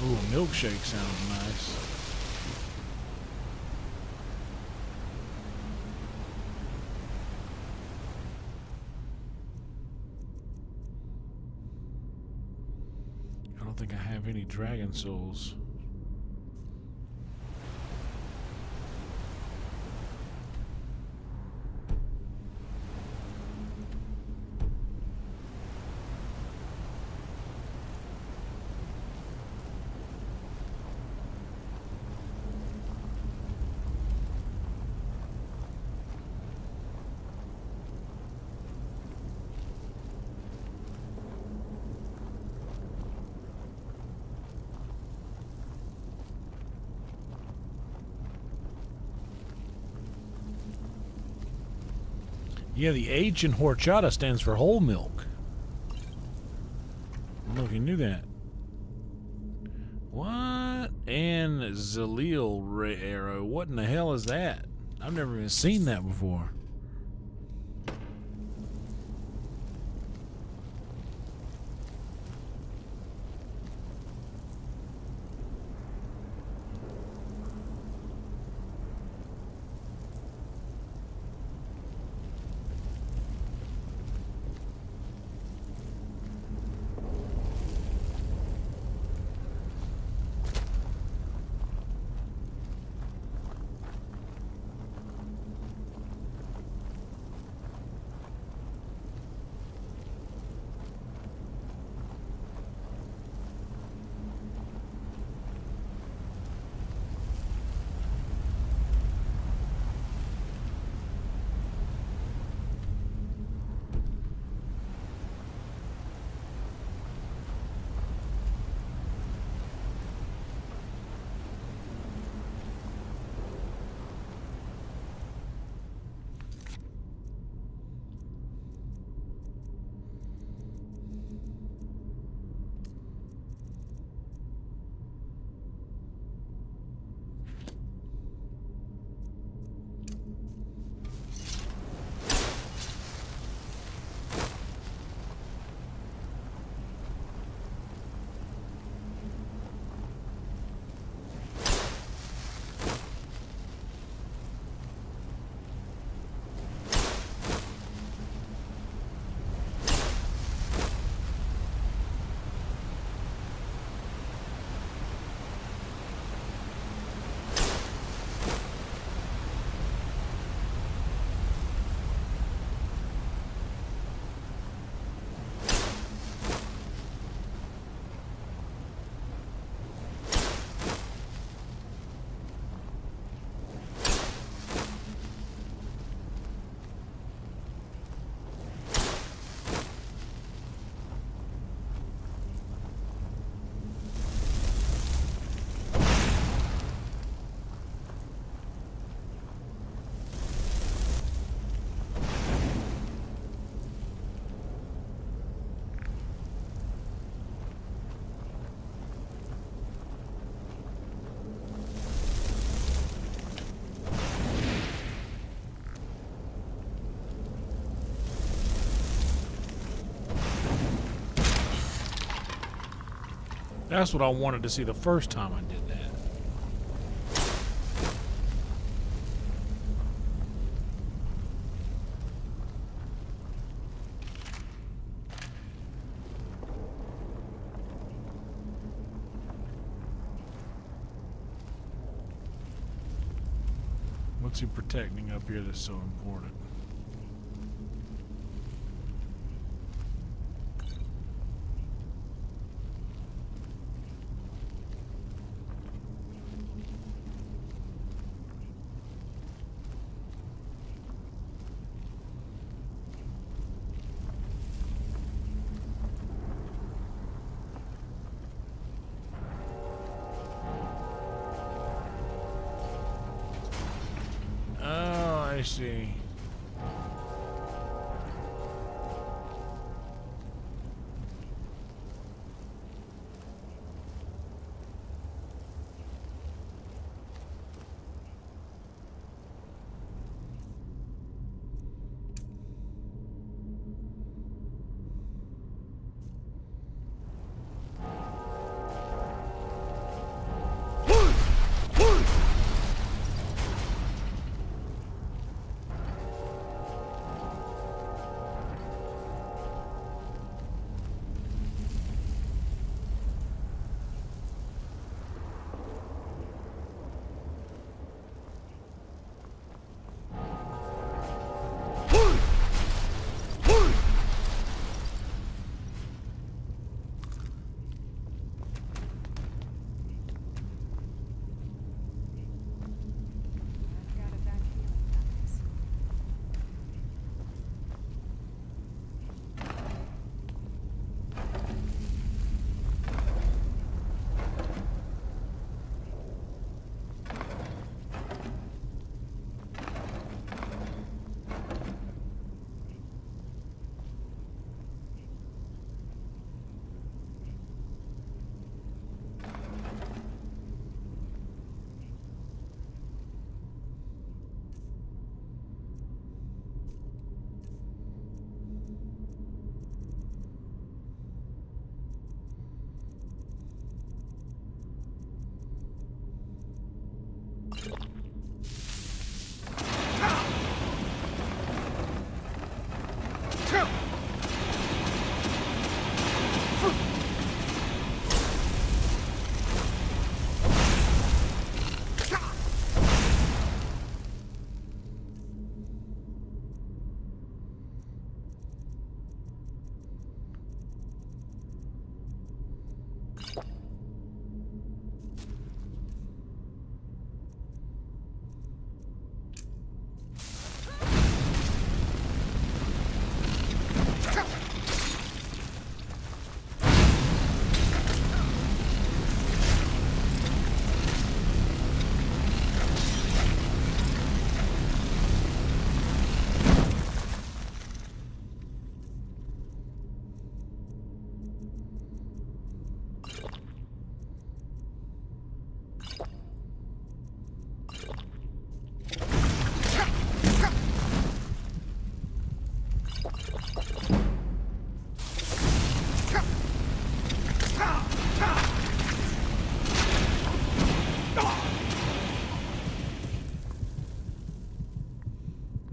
Ooh, a milkshake sounds nice. I don't think I have any dragon souls. Yeah, the H in horchata stands for whole milk. I don't know if you knew that. What? And Zalil arrow. What in the hell is that? I've never even seen that before. That's what I wanted to see the first time I did that. What's he protecting up here that's so important? I see.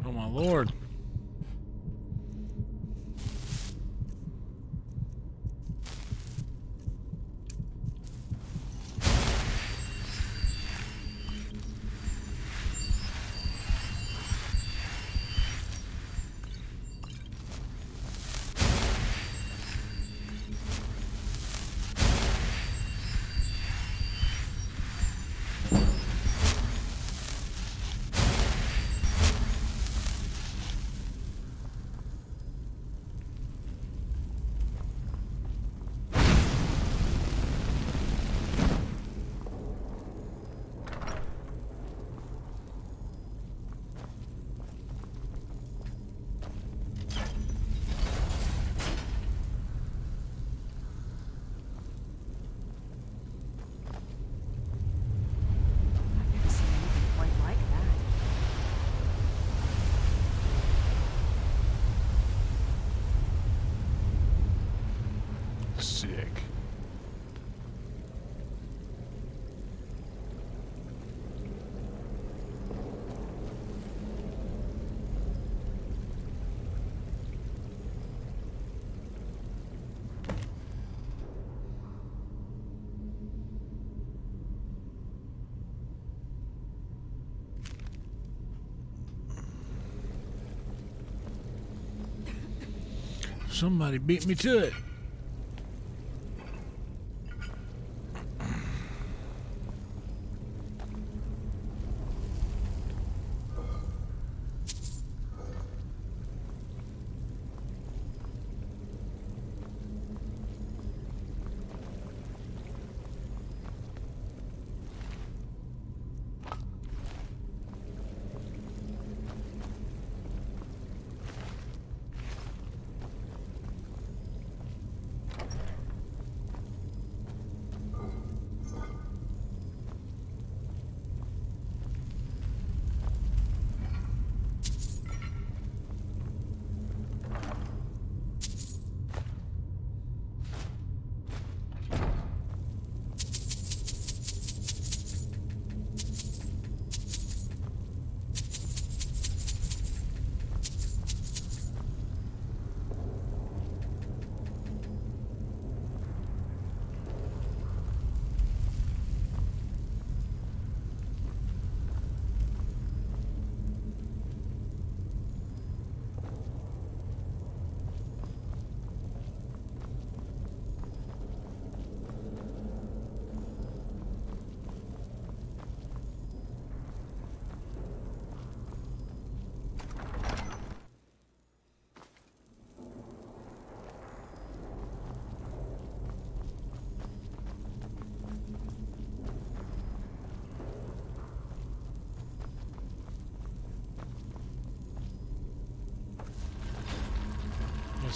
Oh my lord. Sick. Somebody beat me to it.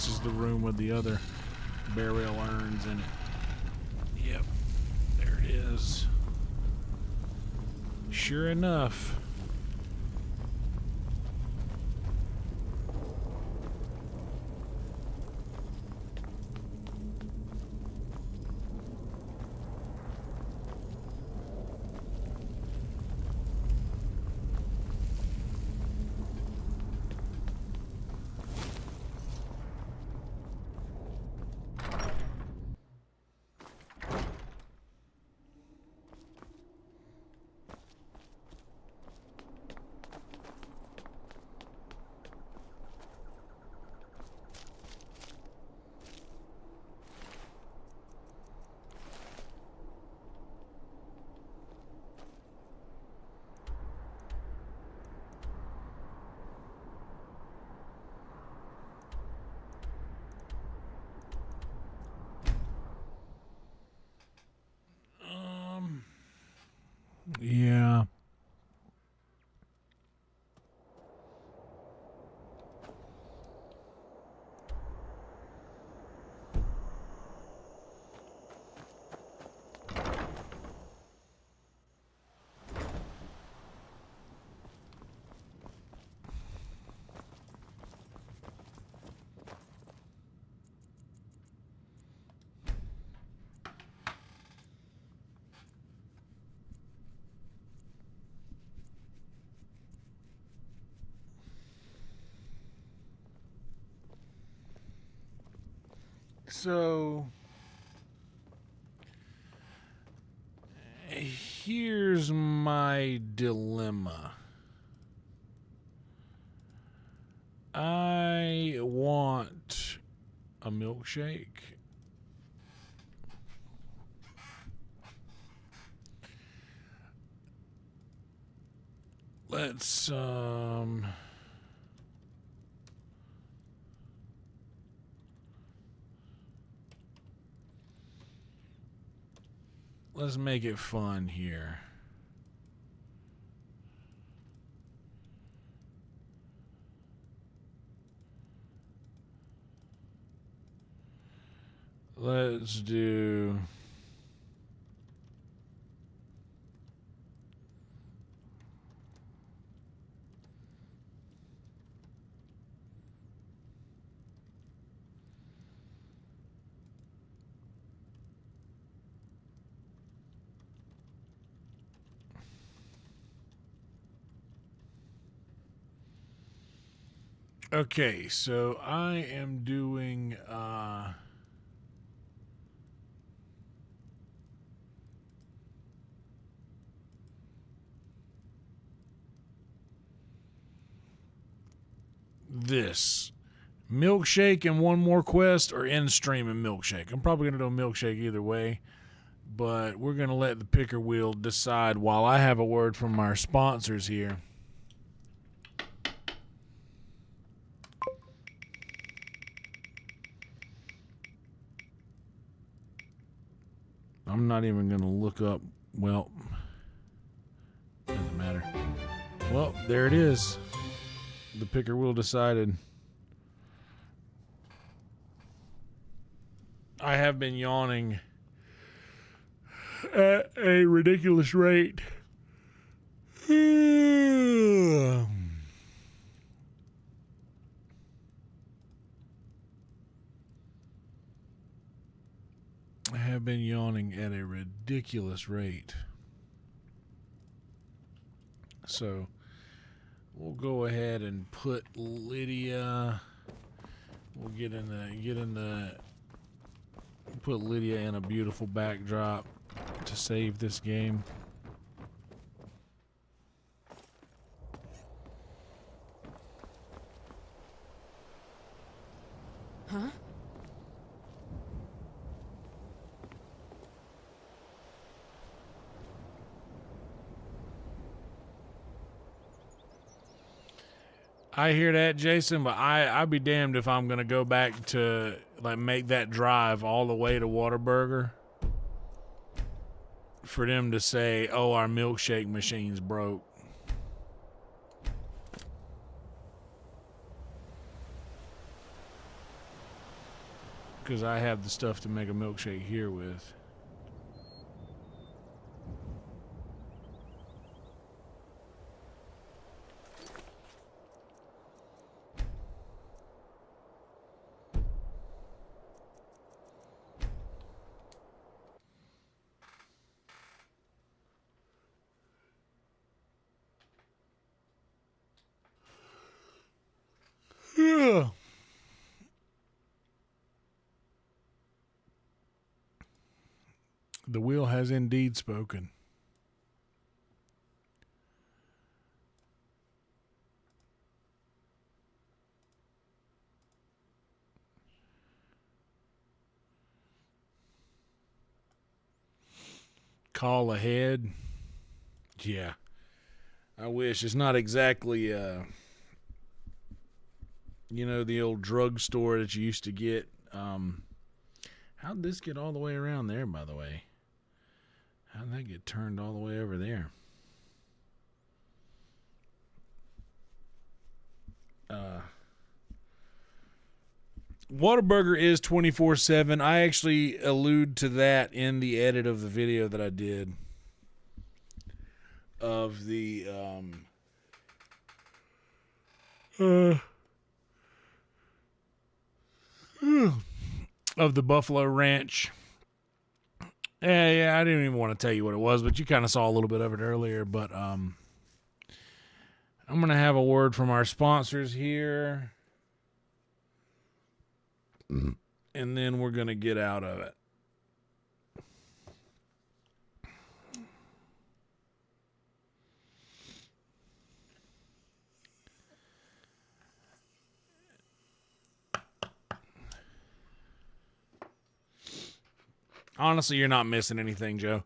this is the room with the other burial urns in it. Yep, there it is. Sure enough. Yeah. So here's my dilemma. I want a milkshake. Let's make it fun here. Let's do okay, so I am doing this milkshake and one more quest, or in stream and milkshake. I'm probably gonna do a milkshake either way, but we're gonna let the picker wheel decide while I have a word from our sponsors here. I'm not even gonna look up. Well, doesn't matter. Well, there it is. The picker wheel decided. I have been yawning at a ridiculous rate. I have been yawning at a ridiculous rate. So we'll go ahead and put Lydia. We'll put Lydia in a beautiful backdrop to save this game. Huh? I hear that, Jason, but I'd be damned if I'm gonna go back to like make that drive all the way to Whataburger for them to say, "Oh, our milkshake machine's broke." because I have the stuff to make a milkshake here with. Yeah. The wheel has indeed spoken. Call ahead. Yeah. I wish. It's not exactly, the old drugstore that you used to get. How'd this get all the way around there, by the way? How'd that get turned all the way over there? Whataburger is 24/7. I actually allude to that in the edit of the video that I did of the of the Buffalo Ranch. Yeah, I didn't even want to tell you what it was, but you kind of saw a little bit of it earlier. But I'm going to have a word from our sponsors here, and then we're going to get out of it. Honestly, you're not missing anything, Joe.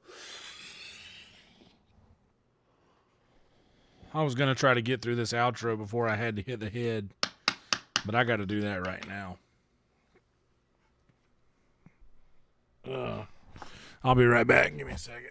I was going to try to get through this outro before I had to hit the head, but I got to do that right now. I'll be right back. Give me a second.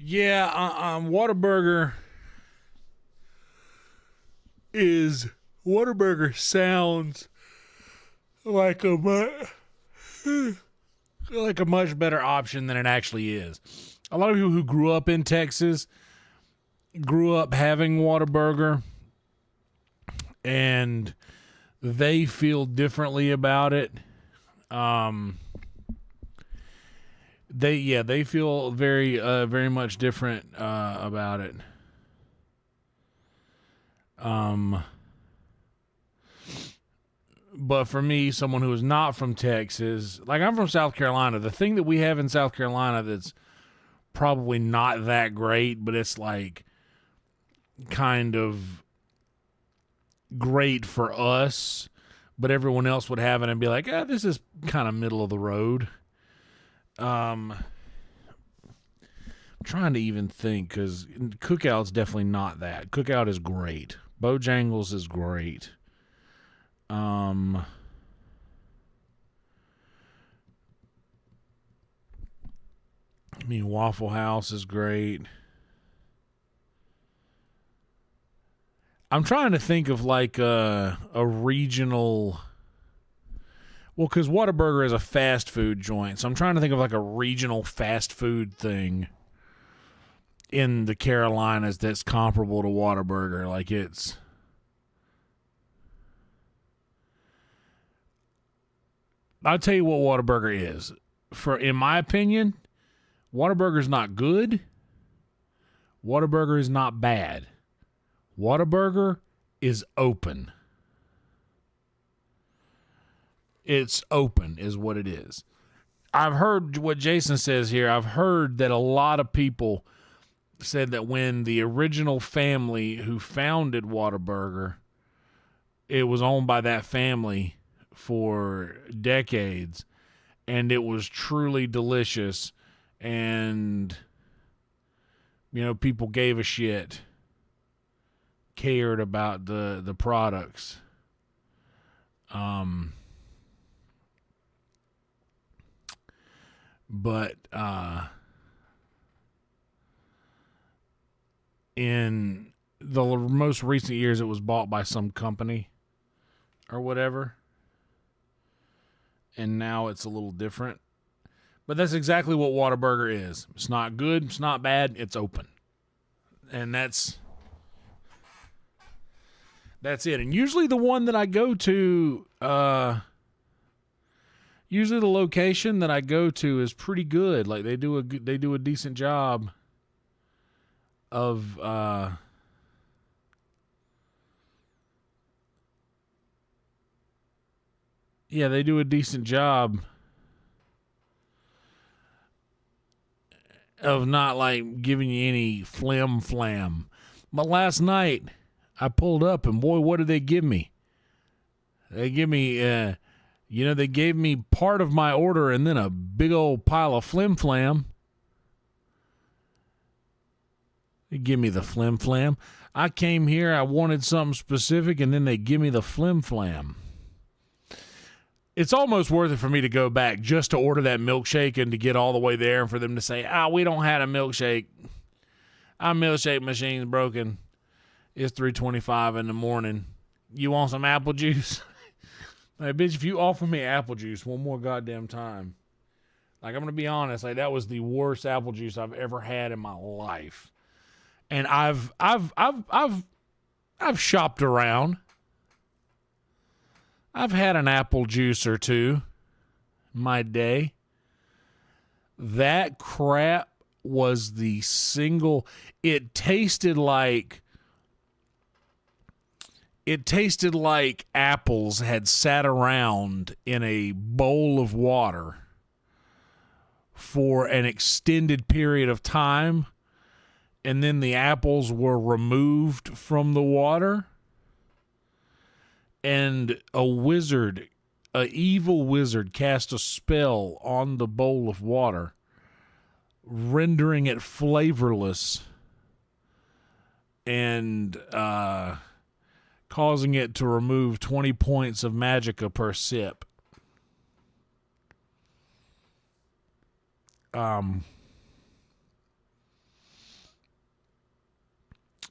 Yeah, Whataburger sounds like a much better option than it actually is. A lot of people who grew up in Texas grew up having Whataburger, and they feel differently about it. They feel very much different about it. But for me, someone who is not from Texas, like I'm from South Carolina, the thing that we have in South Carolina that's probably not that great, but it's like kind of great for us, but everyone else would have it and be like, this is kind of middle of the road. I'm trying to even think, because Cookout's definitely not that. Cookout is great. Bojangles is great. I mean, Waffle House is great. I'm trying to think of like a regional... Well, because Whataburger is a fast food joint, so I'm trying to think of like a regional fast food thing in the Carolinas that's comparable to Whataburger. Like it's... I'll tell you what Whataburger is. In my opinion, Whataburger is not good. Whataburger is not bad. Whataburger is open. It's open is what it is. I've heard what Jason says here. I've heard that a lot of people said that when the original family who founded Whataburger, it was owned by that family for decades, and it was truly delicious, and people gave a shit, cared about the products. But in the most recent years, it was bought by some company or whatever, and now it's a little different. But that's exactly what Whataburger is. It's not good, it's not bad, it's open. And that's it. And usually the one that I go to, usually the location that I go to is pretty good. Like they do a decent job of they do a decent job of not like giving you any flam. But last night I pulled up and boy, what did they give me? They give me, they gave me part of my order and then a big old pile of flim. They give me the flim. I came here, I wanted something specific, and then they give me the flim. It's almost worth it for me to go back just to order that milkshake and to get all the way there and for them to say, we don't have a milkshake. Our milkshake machine's broken. It's 3:25 in the morning. You want some apple juice? Like, bitch, if you offer me apple juice one more goddamn time, like, I'm going to be honest, like, that was the worst apple juice I've ever had in my life. And I've shopped around. I've had an apple juice or two in my day. That crap was the single. It tasted like apples had sat around in a bowl of water for an extended period of time, and then the apples were removed from the water. And an evil wizard cast a spell on the bowl of water, rendering it flavorless and causing it to remove 20 points of magicka per sip.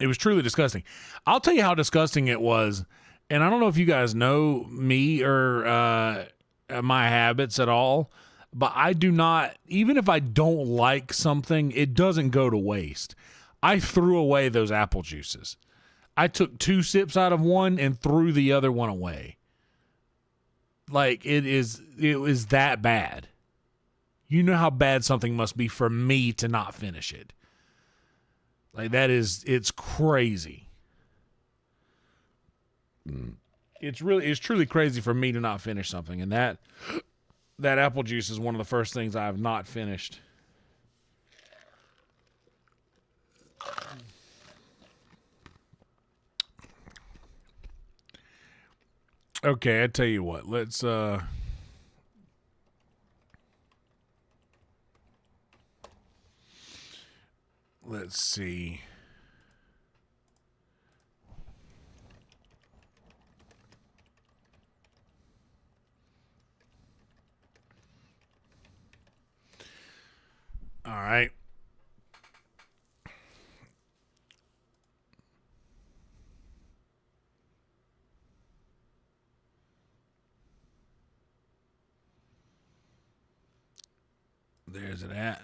It was truly disgusting. I'll tell you how disgusting it was. And I don't know if you guys know me or my habits at all, but I do not, even if I don't like something, it doesn't go to waste. I threw away those apple juices. I took 2 sips out of one and threw the other one away. Like, it was that bad. You know how bad something must be for me to not finish it. Like, it's crazy. It's truly crazy for me to not finish something, and that apple juice is one of the first things I have not finished. Okay, I tell you what, let's see. All right. There's it at.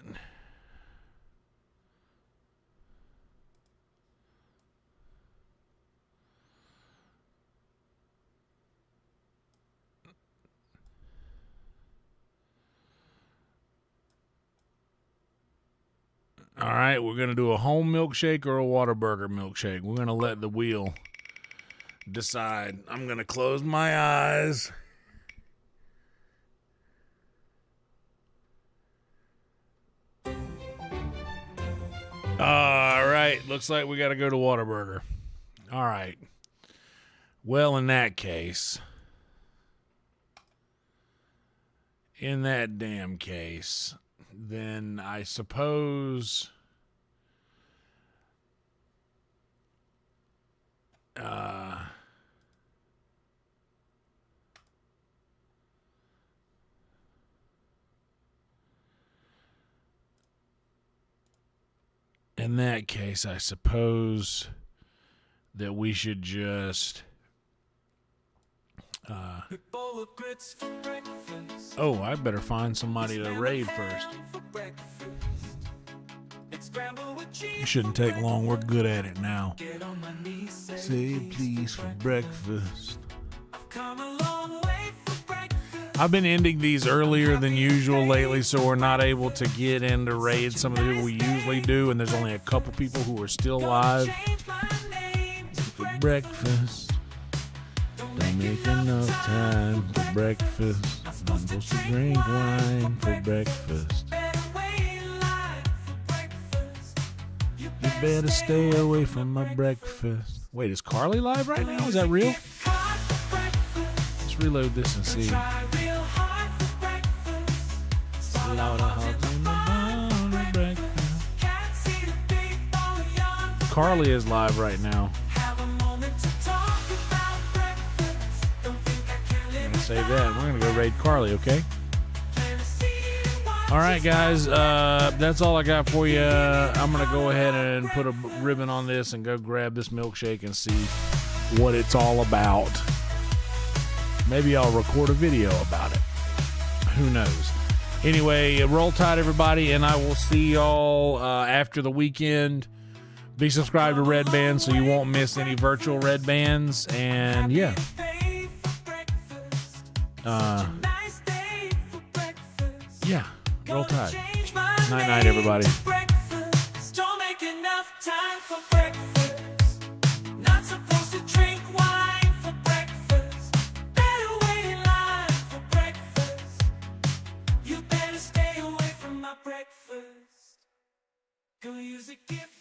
All right, we're going to do a home milkshake or a Whataburger milkshake. We're going to let the wheel decide. I'm going to close my eyes. All right. Looks like we got to go to Whataburger. All right. Well, in that case, then I suppose that we should just oh, I better find somebody to raid first. It shouldn't take long. We're good at it now. Say please for breakfast. I've been ending these earlier than usual lately, so we're not able to get into raid some of the people we usually do, and there's only a couple people who are still live. For breakfast. Don't make enough time for breakfast. I'm supposed to drink wine for breakfast. You better stay away from my breakfast. Wait, is Carly live right now? Is that real? Let's reload this and see. Carly is live right now. Save that. We're gonna go raid Carly, okay? All right, guys. That's all I got for you. I'm gonna go ahead and put a ribbon on this and go grab this milkshake and see what it's all about. Maybe I'll record a video about it. Who knows? Anyway, roll tide, everybody, and I will see y'all after the weekend. Be subscribed to Red Band so you won't miss any virtual Red Bands. And yeah. Yeah, roll tide. Night night, everybody. Don't make enough time for breakfast. Not supposed to drink wine for breakfast. Better wait in line for breakfast. You better stay away from my breakfast. Gonna use a gift.